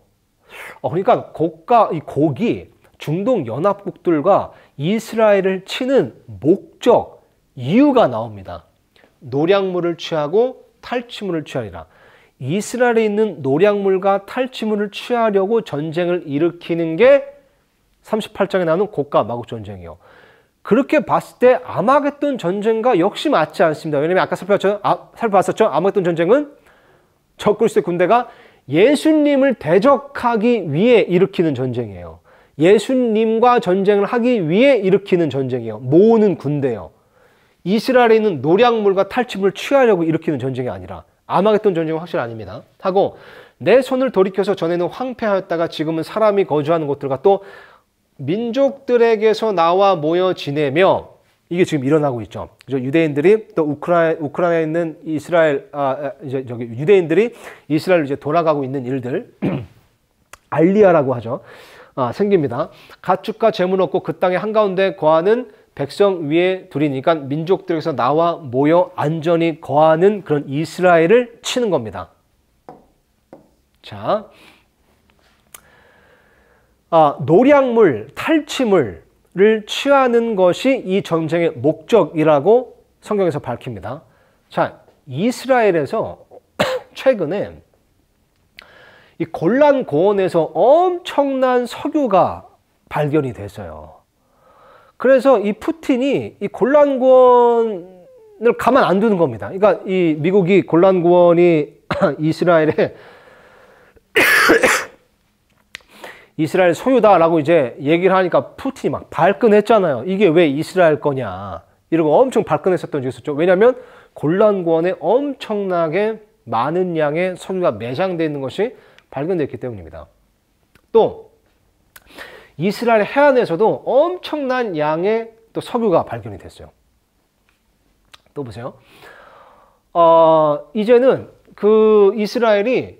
그러니까 곡이 중동 연합국들과 이스라엘을 치는 목적, 이유가 나옵니다. 노량물을 취하고 탈취물을 취하리라. 이스라엘에 있는 노량물과 탈취물을 취하려고 전쟁을 일으키는 게 38장에 나오는 곡과 마곡 전쟁이요. 그렇게 봤을 때 아마겟돈 전쟁과 역시 맞지 않습니다. 왜냐하면 아까 살펴봤었죠. 아마겟돈 전쟁은 적그리스도의 군대가 예수님을 대적하기 위해 일으키는 전쟁이에요. 예수님과 전쟁을 하기 위해 일으키는 전쟁이에요. 모으는 군대예요. 이스라엘에 있는 노량물과 탈취물을 취하려고 일으키는 전쟁이 아니라 아마겟돈 전쟁은 확실히 아닙니다. 하고 내 손을 돌이켜서 전에는 황폐하였다가 지금은 사람이 거주하는 곳들과 또 민족들에게서 나와 모여 지내며 이게 지금 일어나고 있죠. 유대인들이 또 우크라이나에 있는 이스라엘 유대인들이 이스라엘로 이제 돌아가고 있는 일들 알리아라고 하죠. 생깁니다. 가축과 재물 얻고 그 땅의 한가운데 거하는 백성 위에 두리니까 민족들에게서 나와 모여 안전히 거하는 그런 이스라엘을 치는 겁니다. 자, 노량물, 탈취물을 취하는 것이 이 전쟁의 목적이라고 성경에서 밝힙니다. 자, 이스라엘에서 최근에 이 골란 고원에서 엄청난 석유가 발견이 됐어요. 그래서 이 푸틴이 이 골란 고원을 가만 안 두는 겁니다. 그러니까 이 미국이 골란 고원이 이스라엘에 이스라엘 소유다라고 이제 얘기를 하니까 푸틴이 막 발끈했잖아요. 이게 왜 이스라엘 거냐. 이러고 엄청 발끈했었던 적이 있었죠. 왜냐하면 골란고원에 엄청나게 많은 양의 석유가 매장되어 있는 것이 발견됐기 때문입니다. 또 이스라엘 해안에서도 엄청난 양의 또 석유가 발견이 됐어요. 또 보세요. 이제는 그 이스라엘이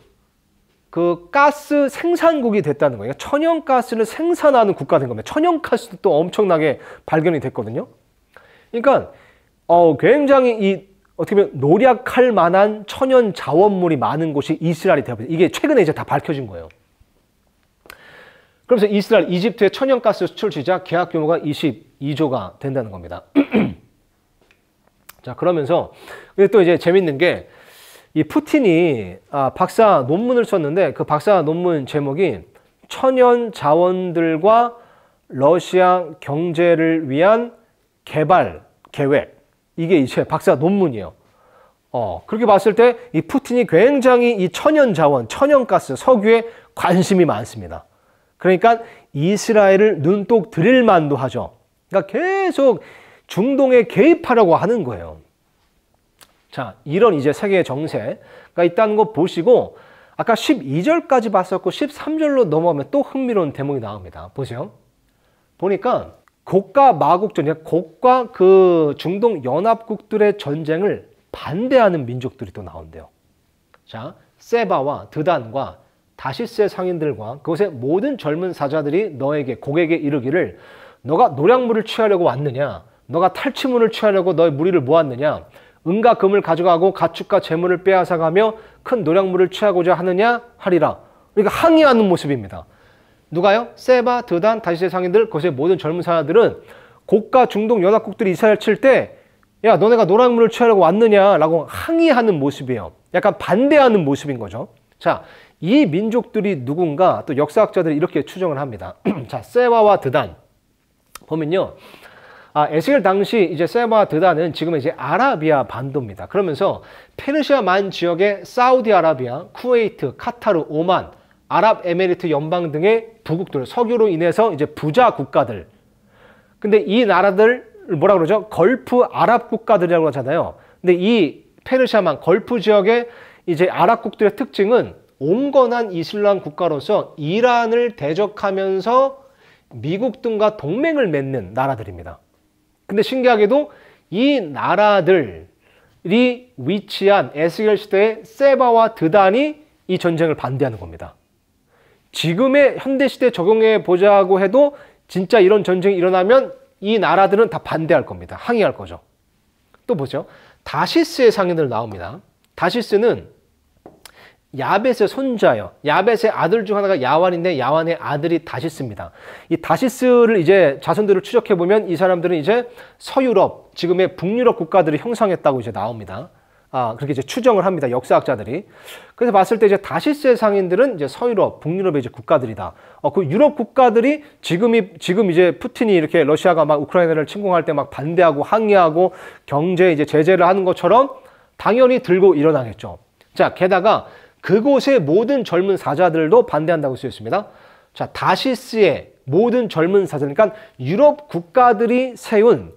그 가스 생산국이 됐다는 거예요. 천연가스를 생산하는 국가가 된 겁니다. 천연가스도 또 엄청나게 발견이 됐거든요. 그러니까 굉장히 어떻게 보면 노력할 만한 천연 자원물이 많은 곳이 이스라엘이 되어버렸어요. 이게 최근에 이제 다 밝혀진 거예요. 그러면서 이스라엘, 이집트의 천연가스 수출 시장 계약 규모가 22조가 된다는 겁니다. 자, 그러면서 또 이제 재밌는 게 이 푸틴이 박사 논문을 썼는데 그 박사 논문 제목이 천연 자원들과 러시아 경제를 위한 개발 계획. 이게 이제 박사 논문이에요. 그렇게 봤을 때 이 푸틴이 굉장히 이 천연 자원, 천연가스, 석유에 관심이 많습니다. 그러니까 이스라엘을 눈독 들일 만도 하죠. 그러니까 계속 중동에 개입하려고 하는 거예요. 자, 이런 이제 세계의 정세가 있다는 거 보시고 아까 12절까지 봤었고 13절로 넘어가면 또 흥미로운 대목이 나옵니다. 보세요. 보니까 곡과 마곡전, 곡과 그 중동 연합국들의 전쟁을 반대하는 민족들이 또 나온대요. 자, 세바와 드단과 다시스의 상인들과 그곳의 모든 젊은 사자들이 너에게 곡에게 이르기를 너가 노략물을 취하려고 왔느냐? 너가 탈취물을 취하려고 너의 무리를 모았느냐? 은과 금을 가져가고 가축과 재물을 빼앗아가며 큰 노략물을 취하고자 하느냐? 하리라. 그러니까 항의하는 모습입니다. 누가요? 세바, 드단, 다시스의 상인들, 그곳의 모든 젊은 사자들은 곡과 중동 연합국들이 이스라엘 칠 때 야, 너네가 노략물을 취하려고 왔느냐라고 항의하는 모습이에요. 약간 반대하는 모습인 거죠. 자, 이 민족들이 누군가 또 역사학자들이 이렇게 추정을 합니다. 자, 세바와 드단 보면요. 에스겔 당시 이제 세바와 드단은 지금은 이제 아라비아 반도입니다. 그러면서 페르시아만 지역의 사우디아라비아, 쿠웨이트, 카타르, 오만, 아랍에미리트 연방 등의 부국들, 석유로 인해서 이제 부자 국가들. 근데 이 나라들 뭐라 그러죠? 걸프 아랍 국가들이라고 하잖아요. 근데 이 페르시아만 걸프 지역의 이제 아랍국들의 특징은 온건한 이슬람 국가로서 이란을 대적하면서 미국 등과 동맹을 맺는 나라들입니다. 근데 신기하게도 이 나라들이 위치한 에스겔 시대의 세바와 드단이 이 전쟁을 반대하는 겁니다. 지금의 현대시대에 적용해 보자고 해도 진짜 이런 전쟁이 일어나면 이 나라들은 다 반대할 겁니다. 항의할 거죠. 또 보죠. 다시스의 상인들 나옵니다. 다시스는 야벳의 손자예요. 야벳의 아들 중 하나가 야완인데 야완의 아들이 다시스입니다. 이 다시스를 이제 자손들을 추적해 보면 이 사람들은 이제 서유럽, 지금의 북유럽 국가들을 형성했다고 이제 나옵니다. 그렇게 이제 추정을 합니다. 역사학자들이. 그래서 봤을 때 이제 다시스의 상인들은 이제 서유럽, 북유럽의 이제 국가들이다. 그 유럽 국가들이 지금 이제 푸틴이 이렇게 러시아가 막 우크라이나를 침공할 때 막 반대하고 항의하고 경제 이제 제재를 하는 것처럼 당연히 들고 일어나겠죠. 자, 게다가 그곳의 모든 젊은 사자들도 반대한다고 쓰여 있습니다. 자, 다시스의 모든 젊은 사자, 그러니까 유럽 국가들이 세운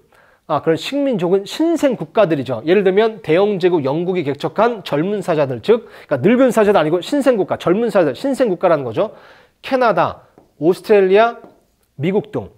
그런 식민족은 신생 국가들이죠. 예를 들면 대영제국 영국이 개척한 젊은 사자들, 즉 그러니까 늙은 사자도 아니고 신생 국가, 젊은 사자, 신생 국가라는 거죠. 캐나다, 오스트레일리아, 미국 등.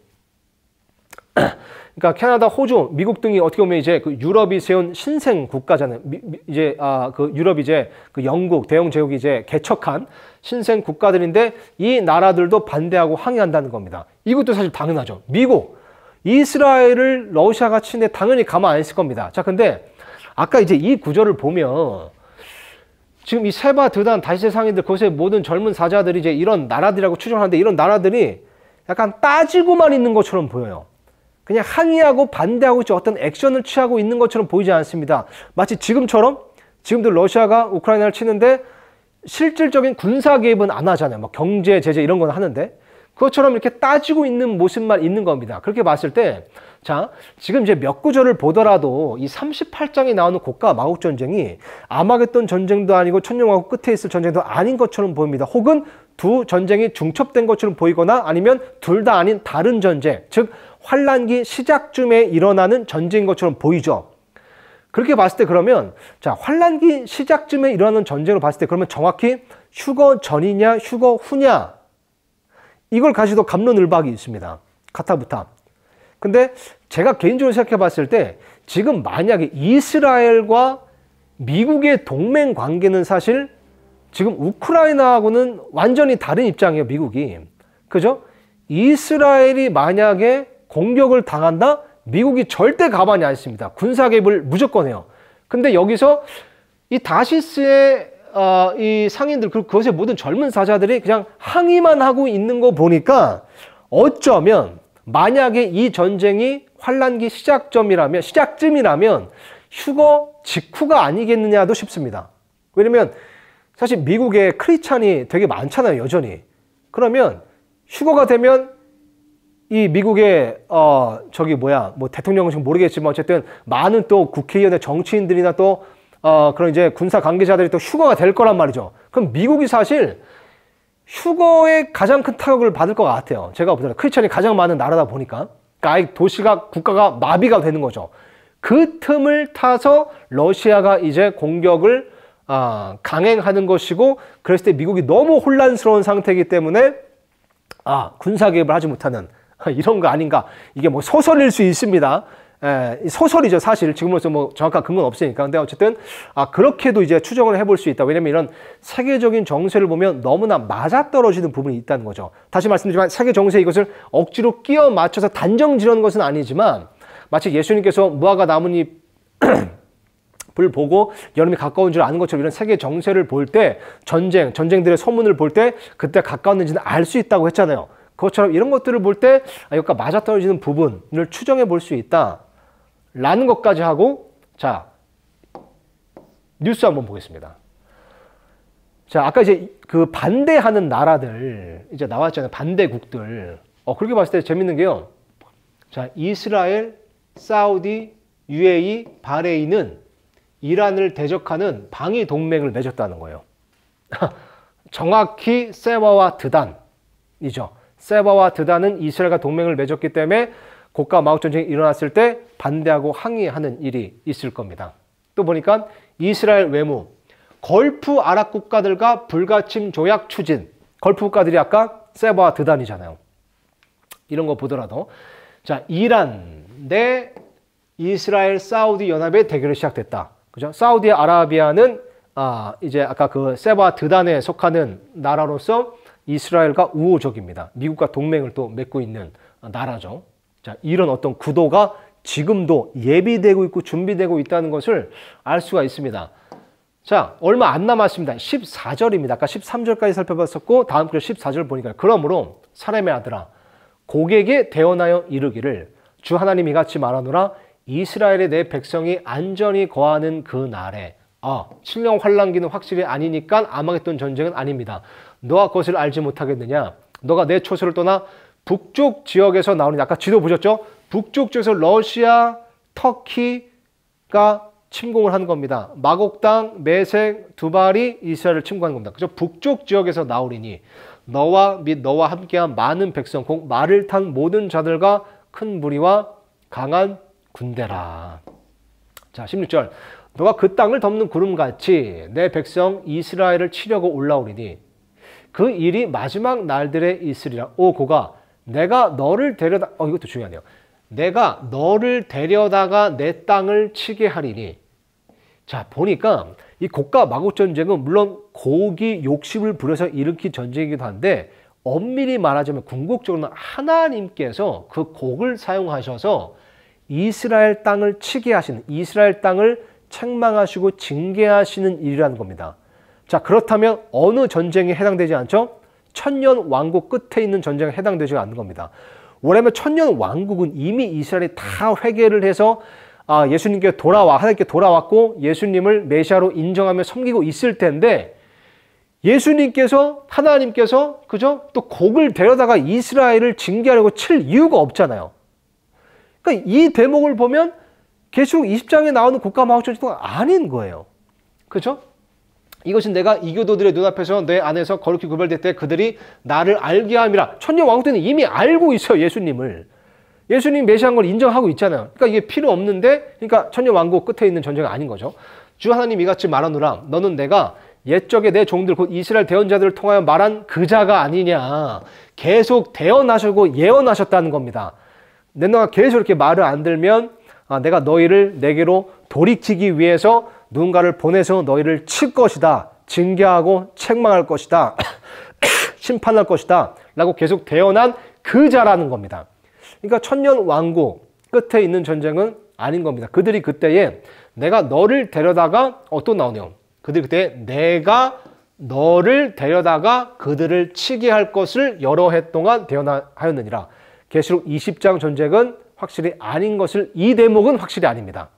그러니까 캐나다, 호주, 미국 등이 어떻게 보면 이제 그 유럽이 세운 신생 국가잖아요. 이제 그 유럽이 이제 그 영국, 대영제국이 이제 개척한 신생 국가들인데 이 나라들도 반대하고 항의한다는 겁니다. 이것도 사실 당연하죠. 미국, 이스라엘을 러시아가 치는데 당연히 가만 안 있을 겁니다. 자, 근데 아까 이제 이 구절을 보면 지금 이 세바, 드단, 다시스 상인들, 그곳의 모든 젊은 사자들이 이제 이런 나라들이라고 추정하는데 이런 나라들이 약간 따지고만 있는 것처럼 보여요. 그냥 항의하고 반대하고 어떤 액션을 취하고 있는 것처럼 보이지 않습니다. 마치 지금도 러시아가 우크라이나를 치는데 실질적인 군사 개입은 안 하잖아요. 뭐 경제 제재 이런 건 하는데 그것처럼 이렇게 따지고 있는 모습만 있는 겁니다. 그렇게 봤을 때, 자, 지금 이제 몇 구절을 보더라도 이 38장에 나오는 곡과 마곡 전쟁이 아마겟돈 전쟁도 아니고 천년왕국 끝에 있을 전쟁도 아닌 것처럼 보입니다. 혹은 두 전쟁이 중첩된 것처럼 보이거나 아니면 둘 다 아닌 다른 전쟁, 즉 환란기 시작쯤에 일어나는 전쟁인 것처럼 보이죠. 그렇게 봤을 때 그러면 자, 환란기 시작쯤에 일어나는 전쟁을 봤을 때 그러면 정확히 휴거 전이냐 휴거 후냐 이걸 가지고 갑론을박이 있습니다. 가타부타. 근데 제가 개인적으로 생각해 봤을 때 지금 만약에 이스라엘과 미국의 동맹 관계는 사실 지금 우크라이나하고는 완전히 다른 입장이에요. 미국이. 그죠? 이스라엘이 만약에 공격을 당한다? 미국이 절대 가만히 안 있습니다. 군사 개입을 무조건 해요. 근데 여기서 이 다시스의 이 상인들, 그것의 모든 젊은 사자들이 그냥 항의만 하고 있는 거 보니까 어쩌면 만약에 이 전쟁이 환란기 시작쯤이라면 휴거 직후가 아니겠느냐도 싶습니다. 왜냐면 사실 미국에 크리스찬이 되게 많잖아요, 여전히. 그러면 휴거가 되면 이 미국의 뭐 대통령은 지금 모르겠지만 어쨌든 많은 또 국회의원의 정치인들이나 또 그런 이제 군사 관계자들이 또 휴거가 될 거란 말이죠. 그럼 미국이 사실 휴거에 가장 큰 타격을 받을 것 같아요. 제가 보더라도 크리스찬이 가장 많은 나라다 보니까. 그러니까 아예 도시가 국가가 마비가 되는 거죠. 그 틈을 타서 러시아가 이제 공격을 강행하는 것이고, 그랬을 때 미국이 너무 혼란스러운 상태이기 때문에 군사 개입을 하지 못하는 이런 거 아닌가. 이게 뭐 소설일 수 있습니다. 소설이죠, 사실. 지금으로서 뭐 정확한 근거는 없으니까. 근데 어쨌든 그렇게도 이제 추정을 해볼 수 있다. 왜냐면 이런 세계적인 정세를 보면 너무나 맞아떨어지는 부분이 있다는 거죠. 다시 말씀드리지만 세계 정세 이것을 억지로 끼워 맞춰서 단정 지르는 것은 아니지만, 마치 예수님께서 무화과 나뭇잎 불 보고 여름이 가까운 줄 아는 것처럼 이런 세계 정세를 볼 때, 전쟁들의 소문을 볼 때 그때 가까웠는지는 알 수 있다고 했잖아요. 그것처럼 이런 것들을 볼 때 여기가 맞아떨어지는 부분을 추정해 볼 수 있다 라는 것까지 하고, 자, 뉴스 한번 보겠습니다. 자, 아까 이제 그 반대하는 나라들 이제 나왔잖아요. 반대국들. 그렇게 봤을 때 재밌는 게요. 자, 이스라엘, 사우디, UAE, 바레인은 이란을 대적하는 방위 동맹을 맺었다는 거예요. 정확히 세바와 드단이죠. 세바와 드단은 이스라엘과 동맹을 맺었기 때문에 고가 마욱 전쟁이 일어났을 때 반대하고 항의하는 일이 있을 겁니다. 또 보니까 이스라엘 외무, 걸프 아랍 국가들과 불가침 조약 추진. 걸프 국가들이 아까 세바와 드단이잖아요. 이런 거 보더라도, 자, 이란 대 이스라엘 사우디 연합의 대결이 시작됐다. 그죠? 사우디 아라비아는 이제 아까 그 세바 드단에 속하는 나라로서 이스라엘과 우호적입니다. 미국과 동맹을 또 맺고 있는 나라죠. 자, 이런 어떤 구도가 지금도 예비되고 있고 준비되고 있다는 것을 알 수가 있습니다. 자, 얼마 안 남았습니다. 14절입니다. 아까 13절까지 살펴봤었고 다음 절 14절 보니까, 그러므로 사람의 아들아, 고객에 대언하여 이르기를 주 하나님 이같이 말하노라. 이스라엘의 내 백성이 안전히 거하는 그 날에, 칠령 환란기는 확실히 아니니까 아마겟돈 전쟁은 아닙니다. 너가 그것을 알지 못하겠느냐? 너가 내 초소를 떠나 북쪽 지역에서 나오는, 아까 지도 보셨죠? 북쪽 지역에서 러시아, 터키가 침공을 하는 겁니다. 마곡당, 메색, 두발이 이스라엘을 침공하는 겁니다. 그죠? 북쪽 지역에서 나오리니 너와 및 너와 함께한 많은 백성, 곧 말을 탄 모든 자들과 큰 무리와 강한 군대라. 자, 16절. 너가 그 땅을 덮는 구름같이 내 백성 이스라엘을 치려고 올라오리니 그 일이 마지막 날들에 있으리라. 오 고가, 내가 너를 데려다, 이것도 중요하네요. 내가 너를 데려다가 내 땅을 치게 하리니. 자, 보니까 이 고가 마곡 전쟁은 물론 고기 욕심을 부려서 일으킨 전쟁이기도 한데, 엄밀히 말하자면 궁극적으로는 하나님께서 그 곡을 사용하셔서 이스라엘 땅을 치게 하시는, 이스라엘 땅을 책망하시고 징계하시는 일이라는 겁니다. 자, 그렇다면 어느 전쟁에 해당되지 않죠? 천년 왕국 끝에 있는 전쟁에 해당되지 않는 겁니다. 왜냐하면 천년 왕국은 이미 이스라엘이 다 회개를 해서 예수님께 하나님께 돌아왔고 예수님을 메시아로 인정하며 섬기고 있을 텐데, 예수님께서, 하나님께서, 그죠? 또 곡을 데려다가 이스라엘을 징계하려고 칠 이유가 없잖아요. 그러니까 이 대목을 보면 계시록 20장에 나오는 고가 마곡 전쟁도 아닌 거예요. 그죠? 이것은 내가 이교도들의 눈앞에서 내 안에서 거룩히 구별될 때 그들이 나를 알게 함이라. 천년 왕국 때는 이미 알고 있어요, 예수님을. 예수님 메시아인 걸 인정하고 있잖아요. 그러니까 이게 필요 없는데, 그러니까 천년왕국 끝에 있는 전쟁은 아닌 거죠. 주 하나님 이같이 말하노라. 너는 내가 옛적에 내 종들 곧 이스라엘 대언자들을 통하여 말한 그 자가 아니냐. 계속 대언하시고 예언하셨다는 겁니다. 내가 계속 이렇게 말을 안 들면 내가 너희를 내게로 돌이키기 위해서 누군가를 보내서 너희를 칠 것이다. 징계하고 책망할 것이다. 심판할 것이다. 라고 계속 대언한 그 자라는 겁니다. 그러니까 천년왕국 끝에 있는 전쟁은 아닌 겁니다. 그들이 그때에 내가 너를 데려다가 또 나오네요. 그들이 그때 내가 너를 데려다가 그들을 치게 할 것을 여러 해 동안 대언하였느니라. 계시록 20장 전쟁은 확실히 아닌 것을, 이 대목은 확실히 아닙니다.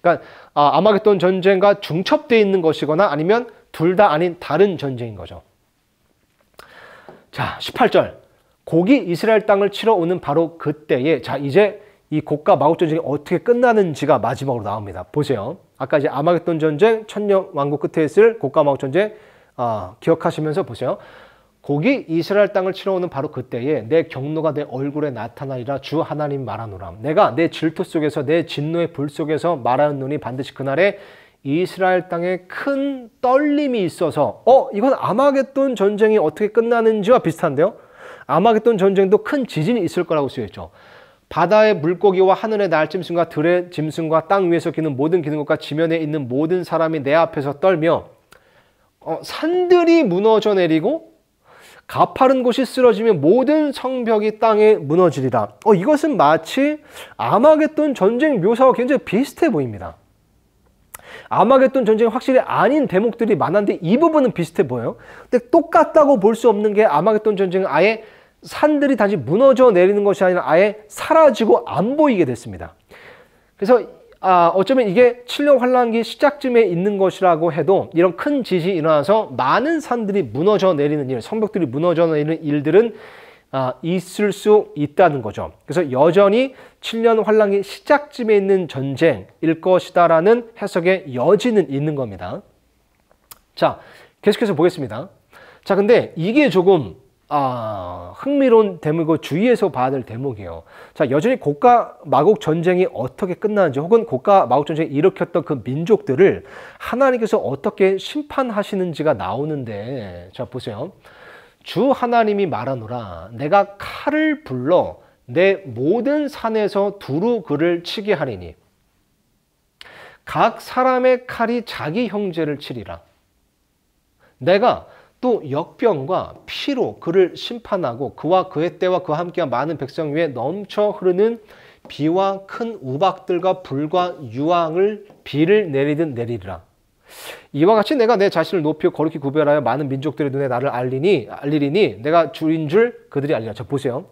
그러니까 아마겟돈 전쟁과 중첩되어 있는 것이거나 아니면 둘 다 아닌 다른 전쟁인 거죠. 자, 18절. 곡이 이스라엘 땅을 치러 오는 바로 그때에, 자, 이제 이 곡과 마곡 전쟁이 어떻게 끝나는지가 마지막으로 나옵니다. 보세요. 아까 이제 아마겟돈 전쟁, 천년 왕국 끝에 있을 곡과 마곡 전쟁 기억하시면서 보세요. 곡이 이스라엘 땅을 치러 오는 바로 그때에 내 경노가 내 얼굴에 나타나리라. 주 하나님 말하노라. 내가 내 질투 속에서 내 진노의 불 속에서 말하였노니 반드시 그날에 이스라엘 땅에 큰 떨림이 있어서, 이건 아마겟돈 전쟁이 어떻게 끝나는지와 비슷한데요. 아마겟돈 전쟁도 큰 지진이 있을 거라고 쓰여있죠. 바다의 물고기와 하늘의 날짐승과 들의 짐승과 땅 위에서 기는 모든 기는 것과 지면에 있는 모든 사람이 내 앞에서 떨며 산들이 무너져 내리고 가파른 곳이 쓰러지며 모든 성벽이 땅에 무너지리라. 이것은 마치 아마겟돈 전쟁 묘사와 굉장히 비슷해 보입니다. 아마겟돈 전쟁이 확실히 아닌 대목들이 많은데 이 부분은 비슷해 보여요. 근데 똑같다고 볼 수 없는 게 아마겟돈 전쟁은 아예 산들이 다시 무너져 내리는 것이 아니라 아예 사라지고 안 보이게 됐습니다. 그래서 어쩌면 이게 7년 환란기 시작쯤에 있는 것이라고 해도 이런 큰 지진이 일어나서 많은 산들이 무너져 내리는 일, 성벽들이 무너져 내리는 일들은 있을 수 있다는 거죠. 그래서 여전히 7년 환란기 시작쯤에 있는 전쟁일 것이다라는 해석의 여지는 있는 겁니다. 자, 계속해서 보겠습니다. 자, 근데 이게 조금 흥미로운 대목이고 주의해서 봐야 될 대목이에요. 자, 여전히 곡과 마곡 전쟁이 어떻게 끝나는지, 혹은 곡과 마곡 전쟁이 일으켰던 그 민족들을 하나님께서 어떻게 심판하시는지가 나오는데, 자, 보세요. 주 하나님이 말하노라. 내가 칼을 불러 내 모든 산에서 두루 그를 치게 하리니 각 사람의 칼이 자기 형제를 치리라. 내가 또 역병과 피로 그를 심판하고 그와 그의 때와 그와 함께한 많은 백성 위에 넘쳐 흐르는 비와 큰 우박들과 불과 유황을 비를 내리듯 내리리라. 이와 같이 내가 내 자신을 높여 거룩히 구별하여 많은 민족들의 눈에 나를 알리리니 내가 주인 줄 그들이 알리라. 자, 보세요.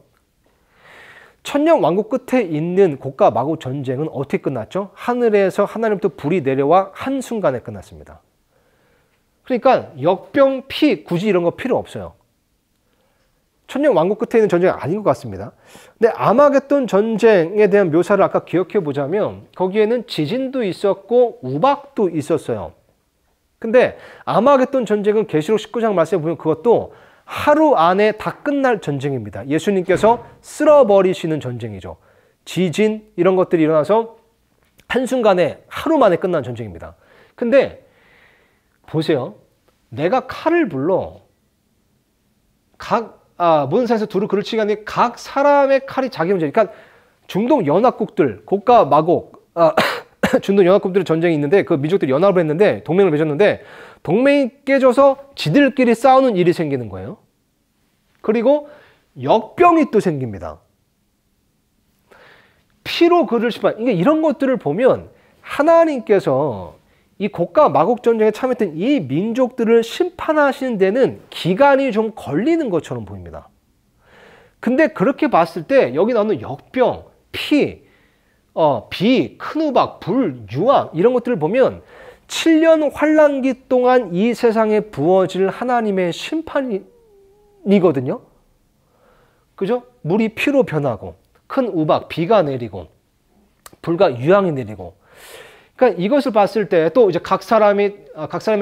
천년 왕국 끝에 있는 곡과 마곡 전쟁은 어떻게 끝났죠? 하늘에서 하나님부터 불이 내려와 한순간에 끝났습니다. 그러니까 역병, 피, 굳이 이런 거 필요 없어요. 천년 왕국 끝에 있는 전쟁은 아닌 것 같습니다. 근데 아마겟돈 전쟁에 대한 묘사를 아까 기억해 보자면 거기에는 지진도 있었고 우박도 있었어요. 근데 아마겟돈 전쟁은 계시록 19장 말씀에 보면 그것도 하루 안에 다 끝날 전쟁입니다. 예수님께서 쓸어버리시는 전쟁이죠. 지진 이런 것들이 일어나서 한순간에 하루 만에 끝난 전쟁입니다. 근데 보세요. 내가 칼을 불러 모든 산에서 두루 그를 치게 하니 각 사람의 칼이 자기 형제. 그러니까 중동 연합국들, 곡과 마곡, 중동 연합국들의 전쟁이 있는데 그 민족들이 연합을 했는데 동맹을 맺었는데 동맹이 깨져서 지들끼리 싸우는 일이 생기는 거예요. 그리고 역병이 또 생깁니다. 피로 그를 심판. 이런 것들을 보면 하나님께서 이 곡과 마곡 전쟁에 참여했던 이 민족들을 심판하시는 데는 기간이 좀 걸리는 것처럼 보입니다. 근데 그렇게 봤을 때 여기 나오는 역병, 피, 비, 큰 우박, 불, 유황 이런 것들을 보면 7년 환란기 동안 이 세상에 부어질 하나님의 심판이거든요. 그죠? 물이 피로 변하고 큰 우박, 비가 내리고 불과 유황이 내리고. 그러니까 이것을 봤을 때 또 이제 각 사람의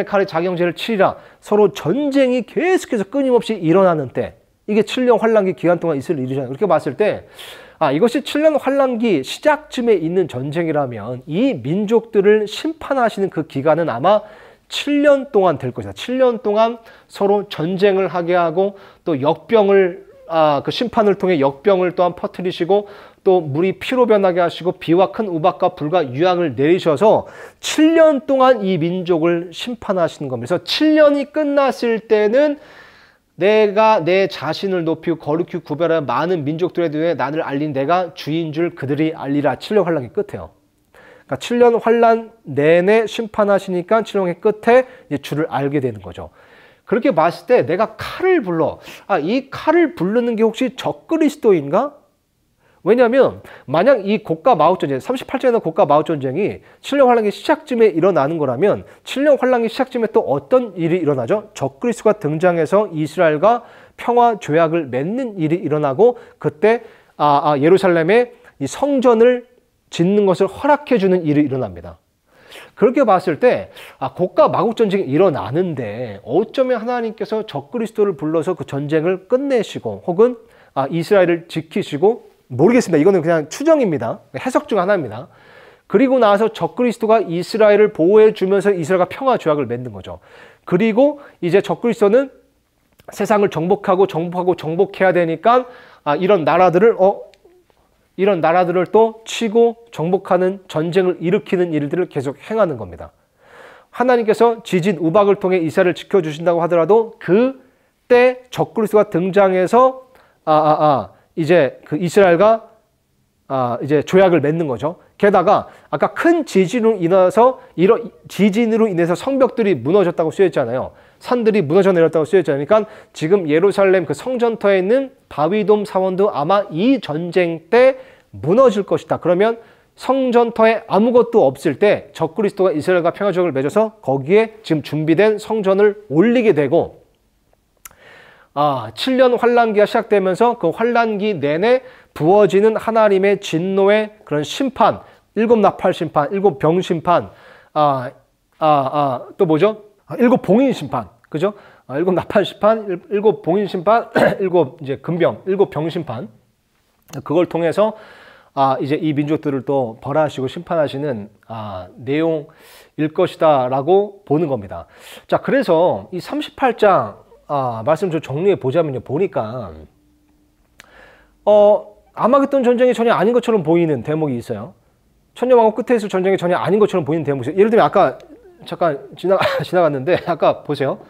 칼에 자기 형제를 치리라. 서로 전쟁이 계속해서 끊임없이 일어나는 때, 이게 7년 환란기 기간 동안 있을 일이잖아요. 그렇게 봤을 때 이것이 7년 환란기 시작쯤에 있는 전쟁이라면 이 민족들을 심판하시는 그 기간은 아마 7년 동안 될 것이다. 7년 동안 서로 전쟁을 하게 하고 또 역병을 그 심판을 통해 역병을 또한 퍼뜨리시고 또 물이 피로 변하게 하시고 비와 큰 우박과 불과 유황을 내리셔서 7년 동안 이 민족을 심판하시는 겁니다. 그래서 7년이 끝났을 때는 내가 내 자신을 높이고 거룩히 구별하여 많은 민족들에 대해 나를 알린 내가 주인 줄 그들이 알리라. 7년 환란기 끝에요. 그러니까 7년 환란 내내 심판하시니까 7년의 끝에 이제 주를 알게 되는 거죠. 그렇게 봤을 때 내가 칼을 불러. 이 칼을 부르는 게 혹시 적그리스도인가? 왜냐하면 만약 이 곡과 마욱 전쟁, 38장에는 곡과 마욱 전쟁이 7년 환란기 시작쯤에 일어나는 거라면 7년 환란기 시작쯤에 또 어떤 일이 일어나죠? 적그리스도가 등장해서 이스라엘과 평화 조약을 맺는 일이 일어나고 그때 예루살렘에 이 성전을 짓는 것을 허락해 주는 일이 일어납니다. 그렇게 봤을 때 곡과 마국 전쟁이 일어나는데 어쩌면 하나님께서 적그리스도를 불러서 그 전쟁을 끝내시고 혹은 이스라엘을 지키시고 모르겠습니다. 이거는 그냥 추정입니다. 해석 중 하나입니다. 그리고 나서 적그리스도가 이스라엘을 보호해 주면서 이스라엘과 평화 조약을 맺는 거죠. 그리고 이제 적그리스도는 세상을 정복해야 되니까 이런 나라들을 또 치고 정복하는 전쟁을 일으키는 일들을 계속 행하는 겁니다. 하나님께서 지진 우박을 통해 이스라엘을 지켜주신다고 하더라도 그때 적그리스도가 등장해서 이제 그 이스라엘과 이제 조약을 맺는 거죠. 게다가 아까 큰 지진으로 인해서 성벽들이 무너졌다고 쓰여있잖아요. 산들이 무너져 내렸다고 쓰여있잖아요. 그러니까 지금 예루살렘 그 성전터에 있는 바위돔 사원도 아마 이 전쟁 때 무너질 것이다. 그러면 성전터에 아무것도 없을 때 적그리스도가 이스라엘과 평화조약을 맺어서 거기에 지금 준비된 성전을 올리게 되고 7년 환란기가 시작되면서 그 환란기 내내 부어지는 하나님의 진노의 그런 심판, 7나팔 심판, 7병 심판, 또 뭐죠? 7봉인 심판, 그죠? 7나팔 심판, 7봉인 심판, 7 이제 금병, 7병 심판. 그걸 통해서 이제 이 민족들을 또 벌하시고 심판하시는 내용일 것이다라고 보는 겁니다. 자, 그래서 이 38장 말씀 좀 정리해 보자면요. 보니까 아마겟돈 전쟁이 전혀 아닌 것처럼 보이는 대목이 있어요. 천년왕국 끝에 있을 전쟁이 전혀 아닌 것처럼 보이는 대목이 있어요. 예를 들면 아까 잠깐 지나갔는데 아까 보세요.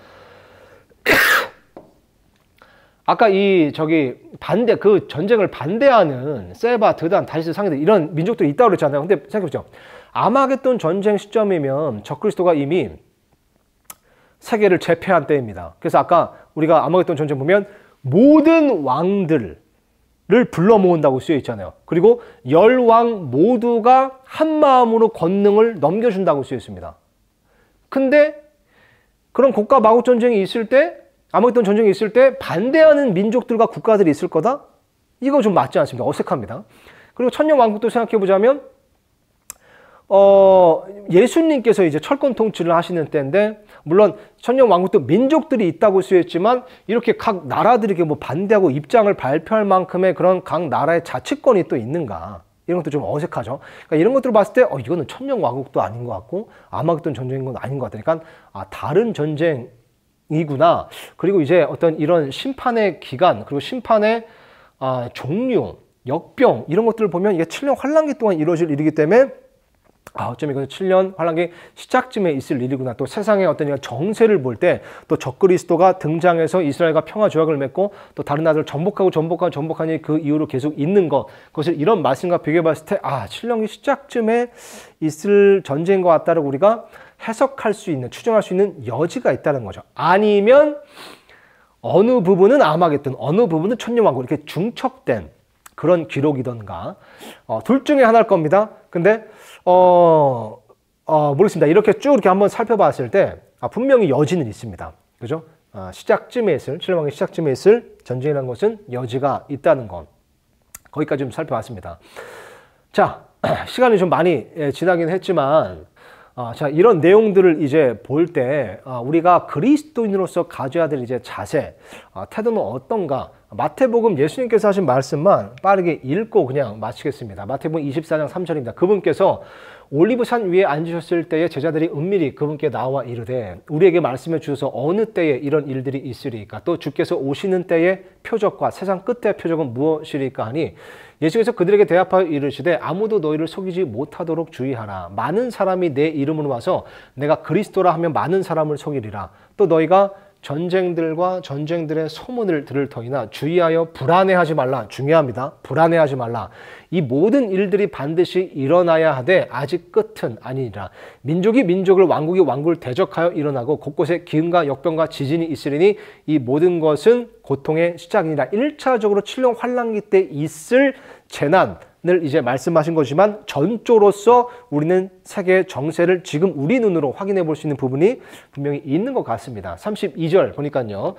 아까 그 전쟁을 반대하는 세바, 드단, 다시스, 상해들 이런 민족들이 있다고 그랬잖아요. 근데 생각해보죠. 아마겟돈 전쟁 시점이면 적그리스도가 이미 세계를 제패한 때입니다. 그래서 아까 우리가 아마겟돈 전쟁 보면 모든 왕들을 불러 모은다고 쓰여 있잖아요. 그리고 10왕 모두가 한 마음으로 권능을 넘겨준다고 쓰여 있습니다. 근데 그런 곡과 마국 전쟁이 있을 때, 아마겟돈 전쟁이 있을 때 반대하는 민족들과 국가들이 있을 거다? 이거 좀 맞지 않습니다. 어색합니다. 그리고 천년왕국도 생각해보자면 예수님께서 이제 철권 통치를 하시는 때인데, 물론 천년왕국도 민족들이 있다고 쓰여있지만 이렇게 각 나라들에게 뭐 반대하고 입장을 발표할 만큼의 그런 각 나라의 자치권이 또 있는가, 이런 것도 좀 어색하죠. 그러니까 이런 것들을 봤을 때 이거는 천년왕국도 아닌 것 같고 아마겟돈 전쟁인 건 아닌 것 같으니까 다른 전쟁이구나. 그리고 이제 어떤 이런 심판의 기간, 그리고 심판의 종류, 역병 이런 것들을 보면 이게 7년 환란기 동안 이루어질 일이기 때문에 어쩌면 이건 7년 환란기 시작쯤에 있을 일이구나. 또 세상의 어떤 정세를 볼 때 또 적그리스도가 등장해서 이스라엘과 평화 조약을 맺고 또 다른 나라들을 정복하니 그 이후로 계속 있는 것, 그것을 이런 말씀과 비교해 봤을 때 7년기 시작쯤에 있을 전쟁인 것 같다라고 우리가 해석할 수 있는, 추정할 수 있는 여지가 있다는 거죠. 아니면 어느 부분은 아마겟돈, 어느 부분은 천년왕국, 이렇게 중첩된 그런 기록이던가 둘 중에 하나일 겁니다. 근데 모르겠습니다. 이렇게 쭉 이렇게 한번 살펴봤을 때 분명히 여지는 있습니다. 그죠? 시작쯤에 있을, 천년왕국 시작쯤에 있을 전쟁이라는 것은 여지가 있다는 것. 거기까지 좀 살펴봤습니다. 자, 시간이 좀 많이 지나긴 했지만 자, 이런 내용들을 이제 볼 때 우리가 그리스도인으로서 가져야 될 이제 자세, 태도는 어떤가? 마태복음 예수님께서 하신 말씀만 빠르게 읽고 그냥 마치겠습니다. 마태복음 24장 3절입니다. 그분께서 올리브산 위에 앉으셨을 때에 제자들이 은밀히 그분께 나와 이르되 우리에게 말씀해 주셔서 어느 때에 이런 일들이 있으리까 또 주께서 오시는 때의 표적과 세상 끝의 표적은 무엇이리까 하니 예수께서 그들에게 대답하여 이르시되 아무도 너희를 속이지 못하도록 주의하라. 많은 사람이 내 이름으로 와서 내가 그리스도라 하면 많은 사람을 속이리라. 또 너희가 전쟁들과 전쟁들의 소문을 들을 터이나 주의하여 불안해하지 말라. 중요합니다. 불안해하지 말라. 이 모든 일들이 반드시 일어나야 하되 아직 끝은 아니니라. 민족이 민족을 왕국이 왕국을 대적하여 일어나고 곳곳에 기근과 역병과 지진이 있으리니 이 모든 것은 고통의 시작이니라. 1차적으로 7년 환란기 때 있을 재난을 이제 말씀하신 거지만 전조로서 우리는 세계의 정세를 지금 우리 눈으로 확인해 볼 수 있는 부분이 분명히 있는 것 같습니다. 32절 보니까요.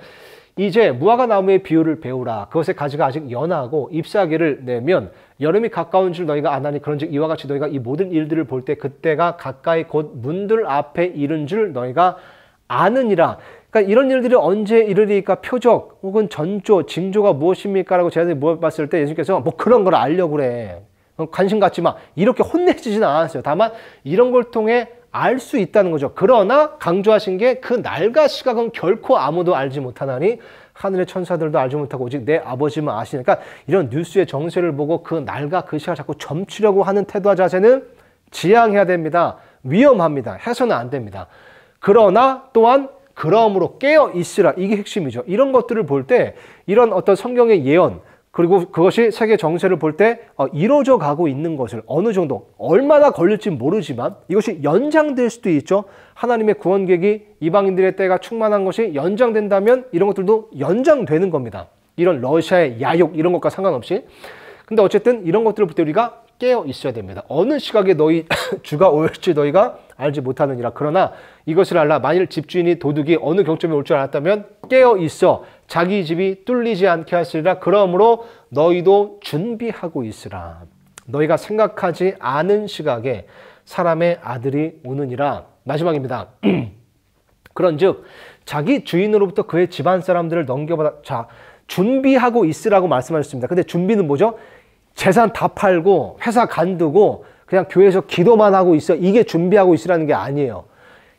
이제 무화과 나무의 비유를 배우라. 그것의 가지가 아직 연하고 잎사귀를 내면 여름이 가까운 줄 너희가 아나니 그런즉 이와 같이 너희가 이 모든 일들을 볼 때 그때가 가까이 곧 문들 앞에 이른 줄 너희가 아느니라. 그러니까 이런 일들이 언제 이르리까 표적 혹은 전조, 징조가 무엇입니까? 라고 제자들이 물어봤을 때 예수님께서 뭐 그런 걸 알려고 그래. 관심 갖지 마. 이렇게 혼내지진 않았어요. 다만 이런 걸 통해 알 수 있다는 거죠. 그러나 강조하신 게 그 날과 시각은 결코 아무도 알지 못하나니 하늘의 천사들도 알지 못하고 오직 내 아버지만 아시니까 이런 뉴스의 정세를 보고 그 날과 그 시각을 자꾸 점치려고 하는 태도와 자세는 지양해야 됩니다. 위험합니다. 해서는 안 됩니다. 그러나 또한 그러므로 깨어 있으라. 이게 핵심이죠. 이런 것들을 볼 때 이런 어떤 성경의 예언 그리고 그것이 세계 정세를 볼 때 이루어져 가고 있는 것을 어느 정도 얼마나 걸릴지 모르지만 이것이 연장될 수도 있죠. 하나님의 구원 계획이 이방인들의 때가 충만한 것이 연장된다면 이런 것들도 연장되는 겁니다. 이런 러시아의 야욕 이런 것과 상관없이. 근데 어쨌든 이런 것들을 볼 때 우리가 깨어 있어야 됩니다. 어느 시각에 너희 주가 올지 너희가 알지 못하느니라. 그러나 이것을 알라. 만일 집주인이 도둑이 어느 경점에 올 줄 알았다면 깨어 있어 자기 집이 뚫리지 않게 하시리라. 그러므로 너희도 준비하고 있으라. 너희가 생각하지 않은 시각에 사람의 아들이 오느니라. 마지막입니다. 그런즉 자기 주인으로부터 그의 집안 사람들을 넘겨받아 자 준비하고 있으라고 말씀하셨습니다. 근데 준비는 뭐죠? 재산 다 팔고 회사 간두고 그냥 교회에서 기도만 하고 있어. 이게 준비하고 있으라는 게 아니에요.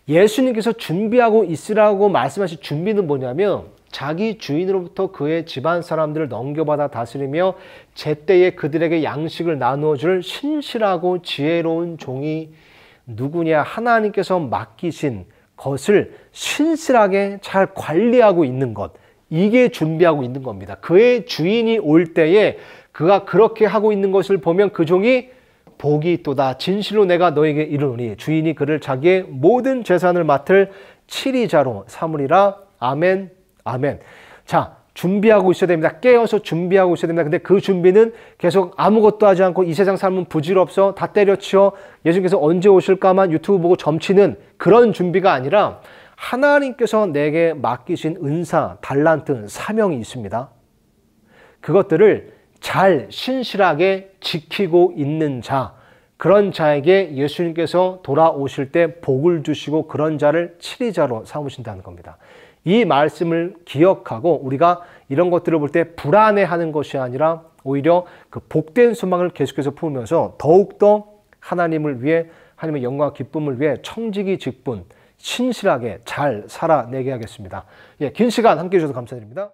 예수님께서 준비하고 있으라고 말씀하신 준비는 뭐냐면 자기 주인으로부터 그의 집안 사람들을 넘겨받아 다스리며 제때에 그들에게 양식을 나누어 줄 신실하고 지혜로운 종이 누구냐. 하나님께서 맡기신 것을 신실하게 잘 관리하고 있는 것. 이게 준비하고 있는 겁니다. 그의 주인이 올 때에 그가 그렇게 하고 있는 것을 보면 그 종이 복이 있도다. 진실로 내가 너에게 이르노니 주인이 그를 자기의 모든 재산을 맡을 치리자로 삼으리라. 아멘, 아멘. 자, 준비하고 있어야 됩니다. 깨어서 준비하고 있어야 됩니다. 근데 그 준비는 계속 아무것도 하지 않고 이 세상 삶은 부질없어 다 때려치워 예수님께서 언제 오실까만 유튜브 보고 점치는 그런 준비가 아니라 하나님께서 내게 맡기신 은사, 달란트, 사명이 있습니다. 그것들을 잘 신실하게 지키고 있는 자, 그런 자에게 예수님께서 돌아오실 때 복을 주시고 그런 자를 치리자로 삼으신다는 겁니다. 이 말씀을 기억하고 우리가 이런 것들을 볼 때 불안해하는 것이 아니라 오히려 그 복된 소망을 계속해서 품으면서 더욱더 하나님을 위해 하나님의 영광과 기쁨을 위해 청지기 직분 신실하게 잘 살아내게 하겠습니다. 긴 시간 함께해 주셔서 감사드립니다.